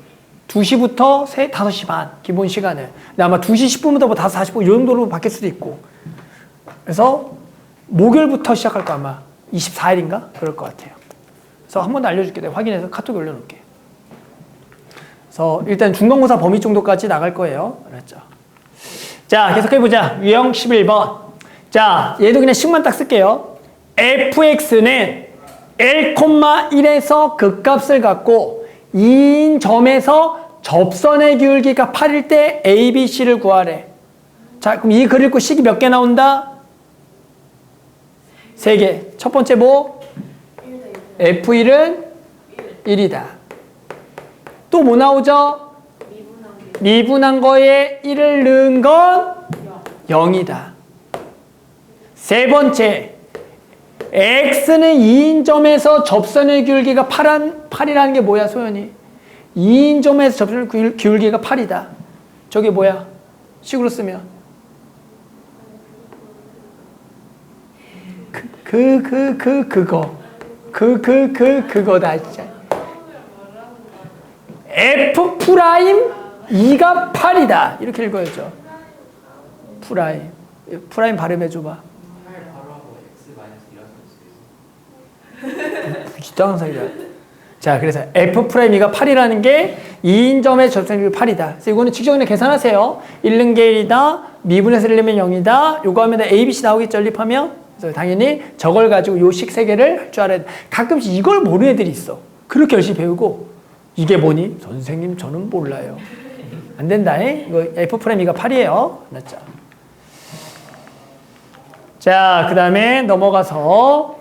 2시부터 5시 반 기본 시간을. 근데 아마 2시 10분부터 5시 40분 이 정도로 바뀔 수도 있고. 그래서 목요일부터 시작할 거 아마 24일인가? 그럴 것 같아요. 그래서 한 번 더 알려줄게. 내가 확인해서 카톡에 올려놓을게. 그래서 일단 중간고사 범위 정도까지 나갈 거예요. 알았죠? 자, 계속해보자. 유형 11번. 자, 얘도 그냥 식만 딱 쓸게요. fx는 1,1에서 극값을 갖고 2인 점에서 접선의 기울기가 8일 때 A, B, C를 구하래. 자, 그럼 이 글 읽고 식이 몇 개 나온다? 3개. 첫 번째 뭐? F1은 1이다. 또 뭐 나오죠? 미분한 거에 1을 넣은 건 0이다. 세 번째, x는 2인점에서 접선의 기울기가 8이라는 게 뭐야, 소연이? 2인점에서 접선의 기울기가 8이다. 저게 뭐야? 식으로 쓰면. 그거다, 진짜. F 프라임 2가 8이다. 이렇게 읽어야죠. 프라임 발음해줘봐. 기특한 사이다. 자, 그래서 F 프라임 2가 8이라는 게 2인점의 접선율이 8이다. 그래서 이거는 직접적으로 계산하세요. 1는 게 1이다. 미분해서 1내면 0이다. 요거 하면 ABC 나오겠죠, 연립하면. 그래서 당연히 저걸 가지고 요 식 3개를 할 줄 알아야 돼. 가끔씩 이걸 모르는 애들이 있어. 그렇게 열심히 배우고 이게 뭐니? 선생님 저는 몰라요. 안 된다. 이거 F 프라임 2가 8이에요. 맞죠? 자, 그 다음에 넘어가서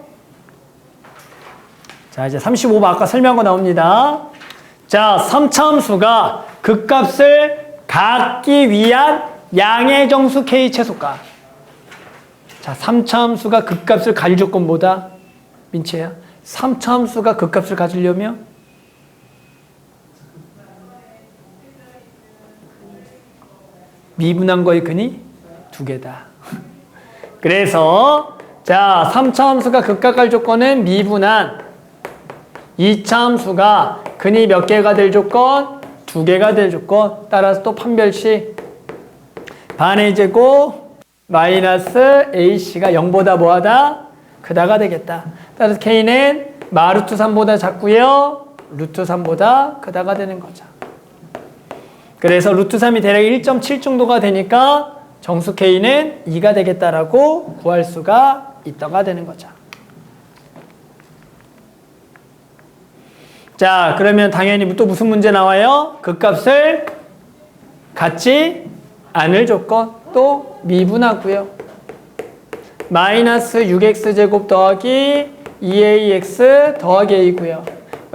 자, 이제 35번 아까 설명한 거 나옵니다. 자, 3차 함수가 극값을 갖기 위한 양의 정수 K 최소값. 자, 3차 함수가 극값을 가질 조건보다 민채야. 3차 함수가 극값을 가지려면 미분한 거의 근이 2개다. 그래서 자, 3차 함수가 극값 갈 조건은 미분한 2차 함수가 근이 몇 개가 될 조건? 2개가 될 조건. 따라서 또 판별식 반의 제곱 마이너스 AC가 0보다 뭐하다? 크다가 되겠다. 따라서 K는 마루트 3보다 작고요. 루트 3보다 크다가 되는 거죠. 그래서 루트 3이 대략 1.7 정도가 되니까 정수 K는 2가 되겠다라고 구할 수가 있다가 되는 거죠. 자, 그러면 당연히 또 무슨 문제 나와요? 극값을 갖지 않을 조건 또 미분하고요. 마이너스 6x제곱 더하기 2ax 더하기 a고요.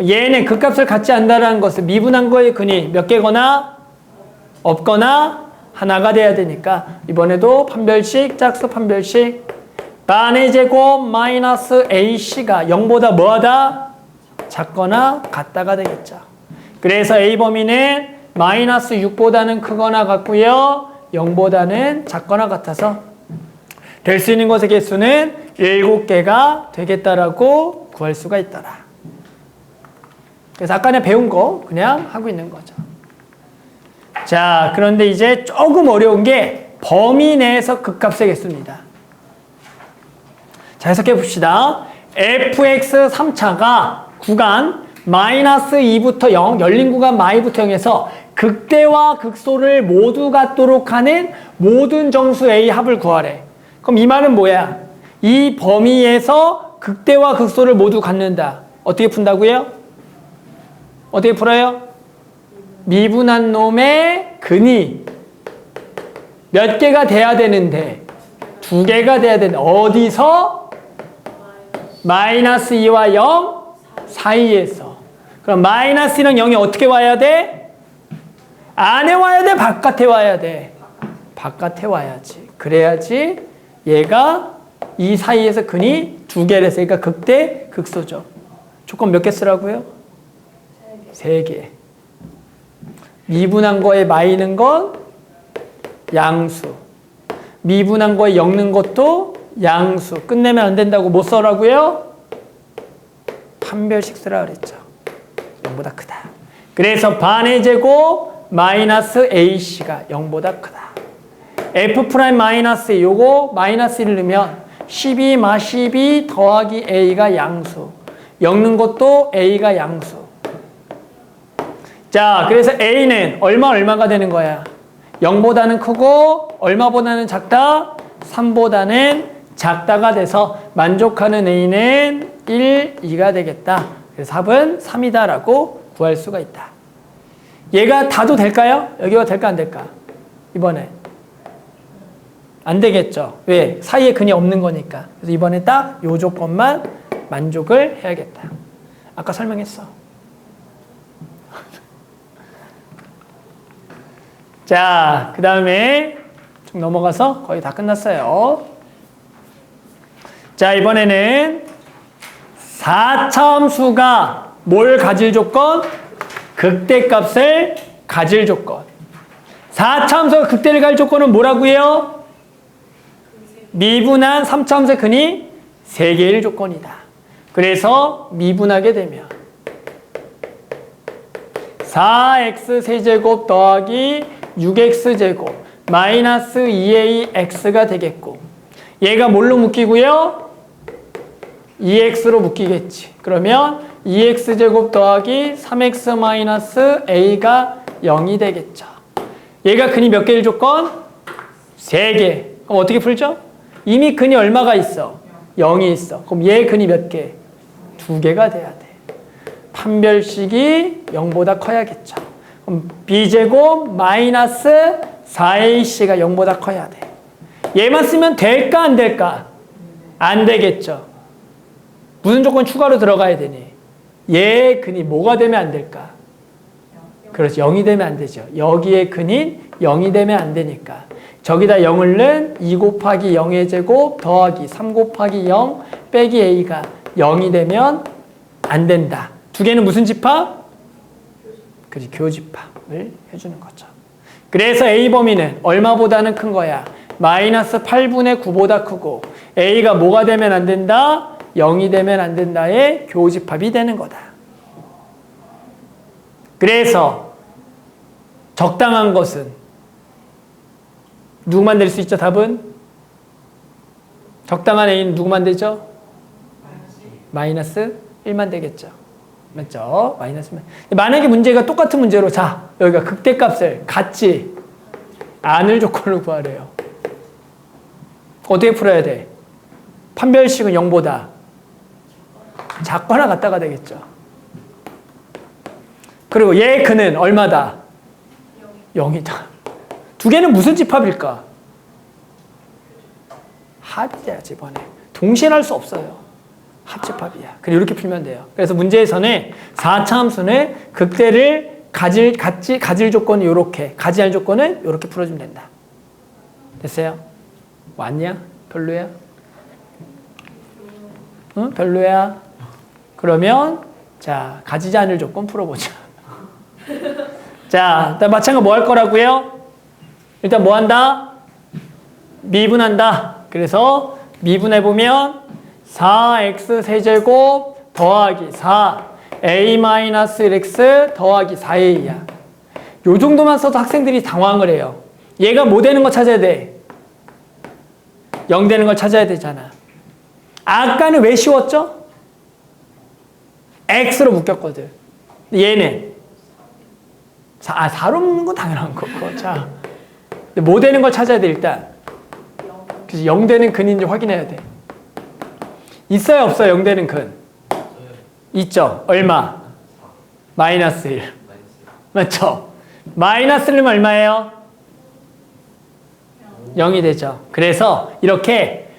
얘는 극값을 갖지 않는다는 것은 미분한 거의 근이 몇 개거나 없거나 하나가 돼야 되니까 이번에도 판별식, 짝수 판별식 반의 제곱 마이너스 ac가 0보다 뭐하다? 작거나 같다가 되겠죠. 그래서 a 범위는 마이너스 6보다는 크거나 같고요. 0보다는 작거나 같아서 될 수 있는 것의 개수는 7개가 되겠다라고 구할 수가 있더라. 그래서 아까 내가 배운 거 그냥 하고 있는 거죠. 자, 그런데 이제 조금 어려운 게 범위 내에서 극값의 개수입니다. 자, 해석해 봅시다. fx 3차가 구간 마이너스 2부터 0, 열린 구간 마이부터 0에서 극대와 극소를 모두 갖도록 하는 모든 정수 A 합을 구하래. 그럼 이 말은 뭐야? 이 범위에서 극대와 극소를 모두 갖는다. 어떻게 푼다고요? 어떻게 풀어요? 미분한 놈의 근이 몇 개가 돼야 되는데 2개가 돼야 되는데 어디서? 마이너스 2와 0 사이에서. 그럼 마이너스 1은 0이 어떻게 와야 돼? 안에 와야 돼? 바깥에 와야 돼? 바깥에 와야지. 그래야지 얘가 이 사이에서 근이 2개를 했으니까 극대, 극소죠. 조건 몇 개 쓰라고요? 3개. 미분한 거에 마이는 건 양수. 미분한 거에 엮는 것도 양수. 끝내면 안 된다고 못 써라고요? 판별식 쓰라 그랬죠. 0보다 크다. 그래서 반의 제곱 마이너스 ac가 0보다 크다. f 프라임 마이너스 요거 마이너스 1을 넣으면 12 마 12 더하기 a가 양수. 엮는 것도 a가 양수. 자, 그래서 a는 얼마가 되는 거야? 0보다는 크고 얼마보다는 작다? 3보다는 작다가 돼서 만족하는 a는 1, 2가 되겠다. 그래서 답은 3이다라고 구할 수가 있다. 얘가 다도 될까요? 여기가 될까 안 될까? 이번에 안 되겠죠. 왜? 사이에 근이 없는 거니까. 그래서 이번에 딱 요 조건만 만족을 해야겠다. 아까 설명했어. 자, 그 다음에 좀 넘어가서 거의 다 끝났어요. 자, 이번에는 4차함수가 뭘 가질 조건? 극대값을 가질 조건. 4차함수가 극대를 가질 조건은 뭐라고요? 미분한 3차함수의 근이 3개일 조건이다. 그래서 미분하게 되면 4x 세제곱 더하기 6x제곱 마이너스 2ax가 되겠고 얘가 뭘로 묶이고요? 2x로 묶이겠지. 그러면 2x제곱 더하기 3x 마이너스 a가 0이 되겠죠. 얘가 근이 몇 개일 조건? 3개. 그럼 어떻게 풀죠? 이미 근이 얼마가 있어? 0이 있어. 그럼 얘 근이 몇 개? 2개가 돼야 돼. 판별식이 0보다 커야겠죠. 그럼 b제곱 마이너스 4ac가 0보다 커야 돼. 얘만 쓰면 될까 안 될까? 안 되겠죠. 무슨 조건 추가로 들어가야 되니? 얘 근이 뭐가 되면 안 될까? 그렇죠. 0이 되면 안 되죠. 여기에 근인 0이 되면 안 되니까. 저기다 0을 넣은 2 곱하기 0의 제곱 더하기 3 곱하기 0 빼기 a가 0이 되면 안 된다. 두 개는 무슨 집합? 그렇지, 교집합을 해주는 거죠. 그래서 a 범위는 얼마보다는 큰 거야? 마이너스 8분의 9보다 크고 a가 뭐가 되면 안 된다? 0이 되면 안 된다의 교집합이 되는 거다. 그래서 적당한 것은 누구만 될 수 있죠? 답은? 적당한 a는 누구만 되죠? 마이너스 1만 되겠죠. 맞죠? 마이너스 1만. 만약에 문제가 똑같은 문제로 자 여기가 극대값을 같지 않을 조건을 구하래요. 어떻게 풀어야 돼? 판별식은 0보다 작거나 같다가 되겠죠. 그리고 얘 그는 얼마다? 0이다. 두 개는 무슨 집합일까? 합이야지 이번에. 동시에 할 수 없어요. 합집합이야. 그래 이렇게 풀면 돼요. 그래서 문제에서는 4차 함수는 극대를 가질 조건은 이렇게, 가지할 조건은 이렇게 풀어주면 된다. 됐어요? 왔냐? 별로야? 응? 별로야? 그러면 자 가지지 않을 조건 풀어보자. 자, 일단 마찬가지로 뭐 할 거라고요? 일단 뭐 한다? 미분한다. 그래서 미분해보면 4x 세제곱 더하기 4a-1x 더하기 4a야. 요 정도만 써도 학생들이 당황을 해요. 얘가 뭐 되는 거 찾아야 돼? 0 되는 걸 찾아야 되잖아. 아까는 왜 쉬웠죠? x로 묶였거든. 얘는 4로 묶는 건 당연한 거고. 자, 뭐 되는 걸 찾아야 돼 일단. 그래서 0 되는 근인지 확인해야 돼. 있어요 없어요? 0 되는 근. 있죠. 얼마? 마이너스 1. 맞죠? 마이너스 1은 얼마예요? 0이 되죠. 그래서 이렇게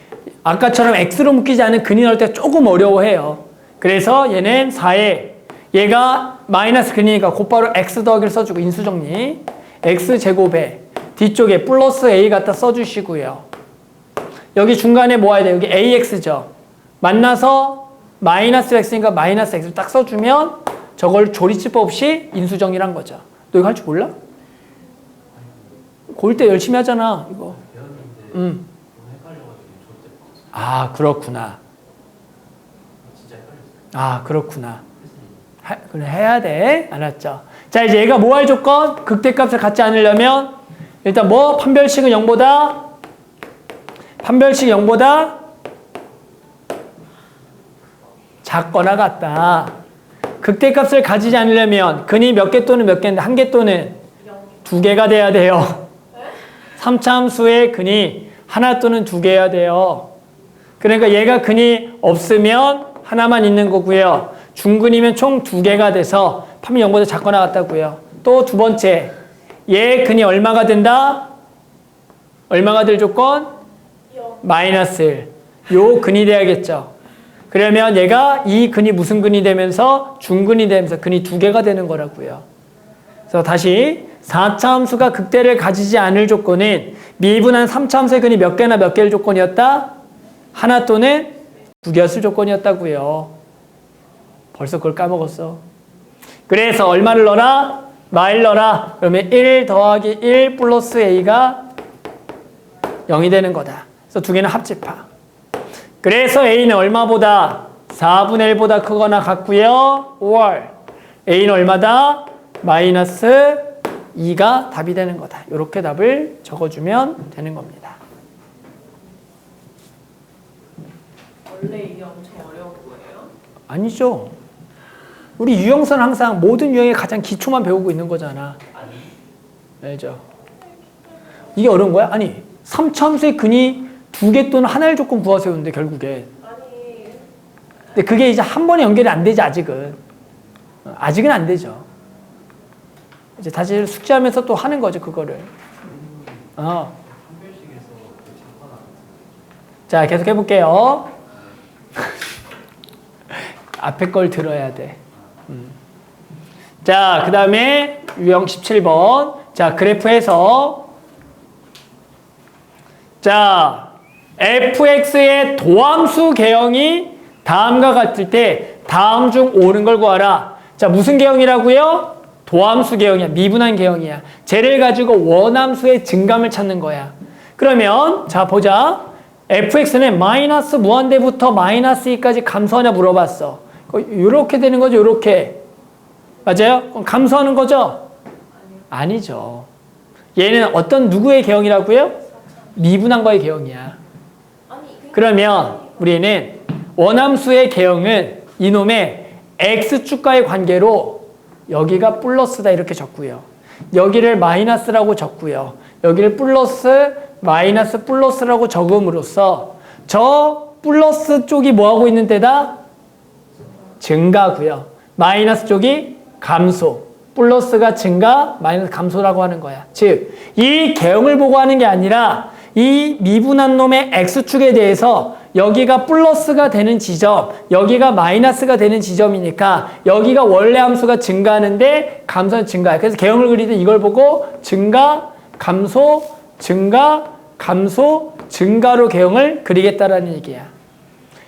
아까처럼 x로 묶이지 않은 근이 나올 때 조금 어려워해요. 그래서 얘는 4에 얘가 마이너스 근이니까 곧바로 x 더하기를 써주고 인수정리. x제곱에 뒤쪽에 플러스 a 갖다 써주시고요. 여기 중간에 뭐 해야 돼요? 여기 ax죠. 만나서 마이너스 x니까 마이너스 x를 딱 써주면 저걸 조리치법 없이 인수정리를 거죠. 너 이거 할 줄 몰라? 고일 때 열심히 하잖아 이거. 아 그렇구나. 아 그렇구나. 그래 해야 돼. 알았죠? 자 이제 얘가 뭐 할 조건? 극대값을 갖지 않으려면 일단 뭐 판별식은 0보다 작거나 같다. 극대값을 가지지 않으려면 근이 몇 개 또는 몇 개인데 한 개 또는 두 개가 돼야 돼요. 3차 함수의 근이 하나 또는 두 개여야 돼요. 그러니까 얘가 근이 없으면 하나만 있는 거고요. 중근이면 총 두 개가 돼서 판이 0보다 작거나 같다고요. 또 두 번째, 얘 근이 얼마가 된다? 얼마가 될 조건? 마이너스 1. 요 근이 돼야겠죠. 그러면 얘가 이 근이 무슨 근이 되면서 중근이 되면서 근이 두 개가 되는 거라고요. 그래서 다시 4차 함수가 극대를 가지지 않을 조건은 미분한 3차 함수의 근이 몇 개나 몇 개일 조건이었다? 하나 또는 두 개였을 조건이었다고요. 벌써 그걸 까먹었어. 그래서 얼마를 넣어라? 마일 넣어라. 그러면 1 더하기 1 플러스 a가 0이 되는 거다. 그래서 두 개는 합집합. 그래서 a는 얼마보다? 4분의 1보다 크거나 같고요. 5월. a는 얼마다? 마이너스 2가 답이 되는 거다. 이렇게 답을 적어주면 되는 겁니다. 원래 이게 엄청 어려운 거예요? 아니죠. 우리 유형선 항상 모든 유형의 가장 기초만 배우고 있는 거잖아. 알죠? 이게 어려운 거야? 아니, 3차 함수의 근이 두 개 또는 하나의 조건 구하세요인데 결국에. 아니. 근데 그게 이제 한 번에 연결이 안 되지 아직은. 아직은 안 되죠. 이제 다시 숙지하면서 또 하는 거죠 그거를. 자 계속 해볼게요. 앞에 걸 들어야 돼. 자, 그 다음에 유형 17번. 자, 그래프에서 자, fx의 도함수 개형이 다음과 같을 때 다음 중 옳은 걸 구하라. 자, 무슨 개형이라고요? 도함수 개형이야. 미분한 개형이야. 쟤를 가지고 원함수의 증감을 찾는 거야. 그러면 자, 보자. fx는 마이너스 무한대부터 마이너스 2까지 감소하냐 물어봤어. 이렇게 되는 거죠, 이렇게. 맞아요? 그럼 감소하는 거죠? 아니죠. 얘는 어떤 누구의 개형이라고요? 미분한 거의 개형이야. 그러면 우리는 원함수의 개형은 이놈의 x축과의 관계로 여기가 플러스다 이렇게 적고요. 여기를 마이너스라고 적고요. 여기를 플러스, 마이너스, 플러스라고 적음으로써 저 플러스 쪽이 뭐하고 있는 데다? 증가고요. 마이너스 쪽이 감소. 플러스가 증가, 마이너스 감소라고 하는 거야. 즉, 이 개형을 보고 하는 게 아니라 이 미분한 놈의 x축에 대해서 여기가 플러스가 되는 지점, 여기가 마이너스가 되는 지점이니까 여기가 원래 함수가 증가하는데 감소는 증가해. 그래서 개형을 그릴 때 이걸 보고 증가, 감소, 증가, 감소, 증가로 개형을 그리겠다라는 얘기야.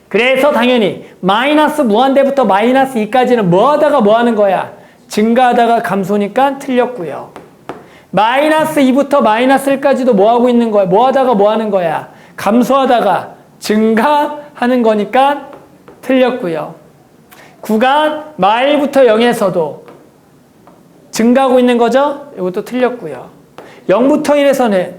그래서 당연히 마이너스 무한대부터 마이너스 2까지는 뭐 하다가 뭐 하는 거야? 증가하다가 감소니까 틀렸고요. 마이너스 2부터 마이너스 1까지도 뭐 하고 있는 거야? 뭐 하다가 뭐 하는 거야? 감소하다가 증가하는 거니까 틀렸고요. 구간 마일부터 0에서도 증가하고 있는 거죠? 이것도 틀렸고요. 0부터 1에서는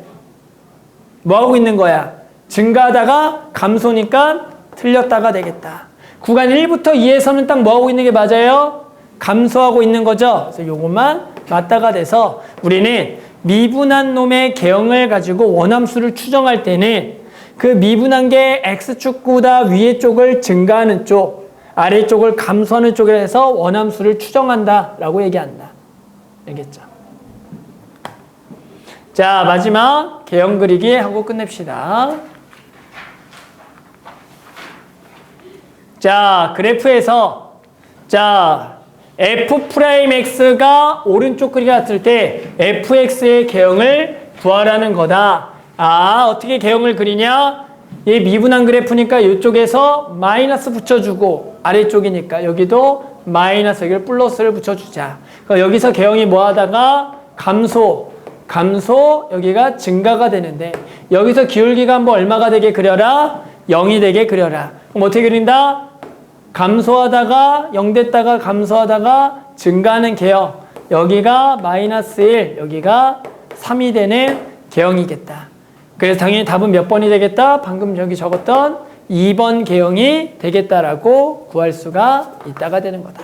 뭐 하고 있는 거야? 증가하다가 감소니까 틀렸다가 되겠다. 구간 1부터 2에서는 딱 뭐 하고 있는 게 맞아요? 감소하고 있는 거죠? 그래서 요것만 맞다가 돼서 우리는 미분한 놈의 개형을 가지고 원함수를 추정할 때는 그 미분한 게 x축보다 위에 쪽을 증가하는 쪽, 아래쪽을 감소하는 쪽에 해서 원함수를 추정한다라고 얘기한다. 알겠죠? 자, 마지막 개형 그리기 하고 끝냅시다. 자, 그래프에서 자, f'x가 오른쪽 그리기 같을 때 fx의 개형을 구하라는 거다. 아, 어떻게 개형을 그리냐? 얘 미분한 그래프니까 이쪽에서 마이너스 붙여주고 아래쪽이니까 여기도 마이너스, 여기를 플러스를 붙여주자. 그럼 여기서 개형이 뭐 하다가 감소, 감소, 여기가 증가가 되는데 여기서 기울기가 한번 얼마가 되게 그려라? 0이 되게 그려라. 그럼 어떻게 그린다? 감소하다가 0 됐다가 감소하다가 증가하는 개형. 여기가 마이너스 1, 여기가 3이 되는 개형이겠다. 그래서 당연히 답은 몇 번이 되겠다? 방금 여기 적었던 2번 개형이 되겠다라고 구할 수가 있다가 되는 거다.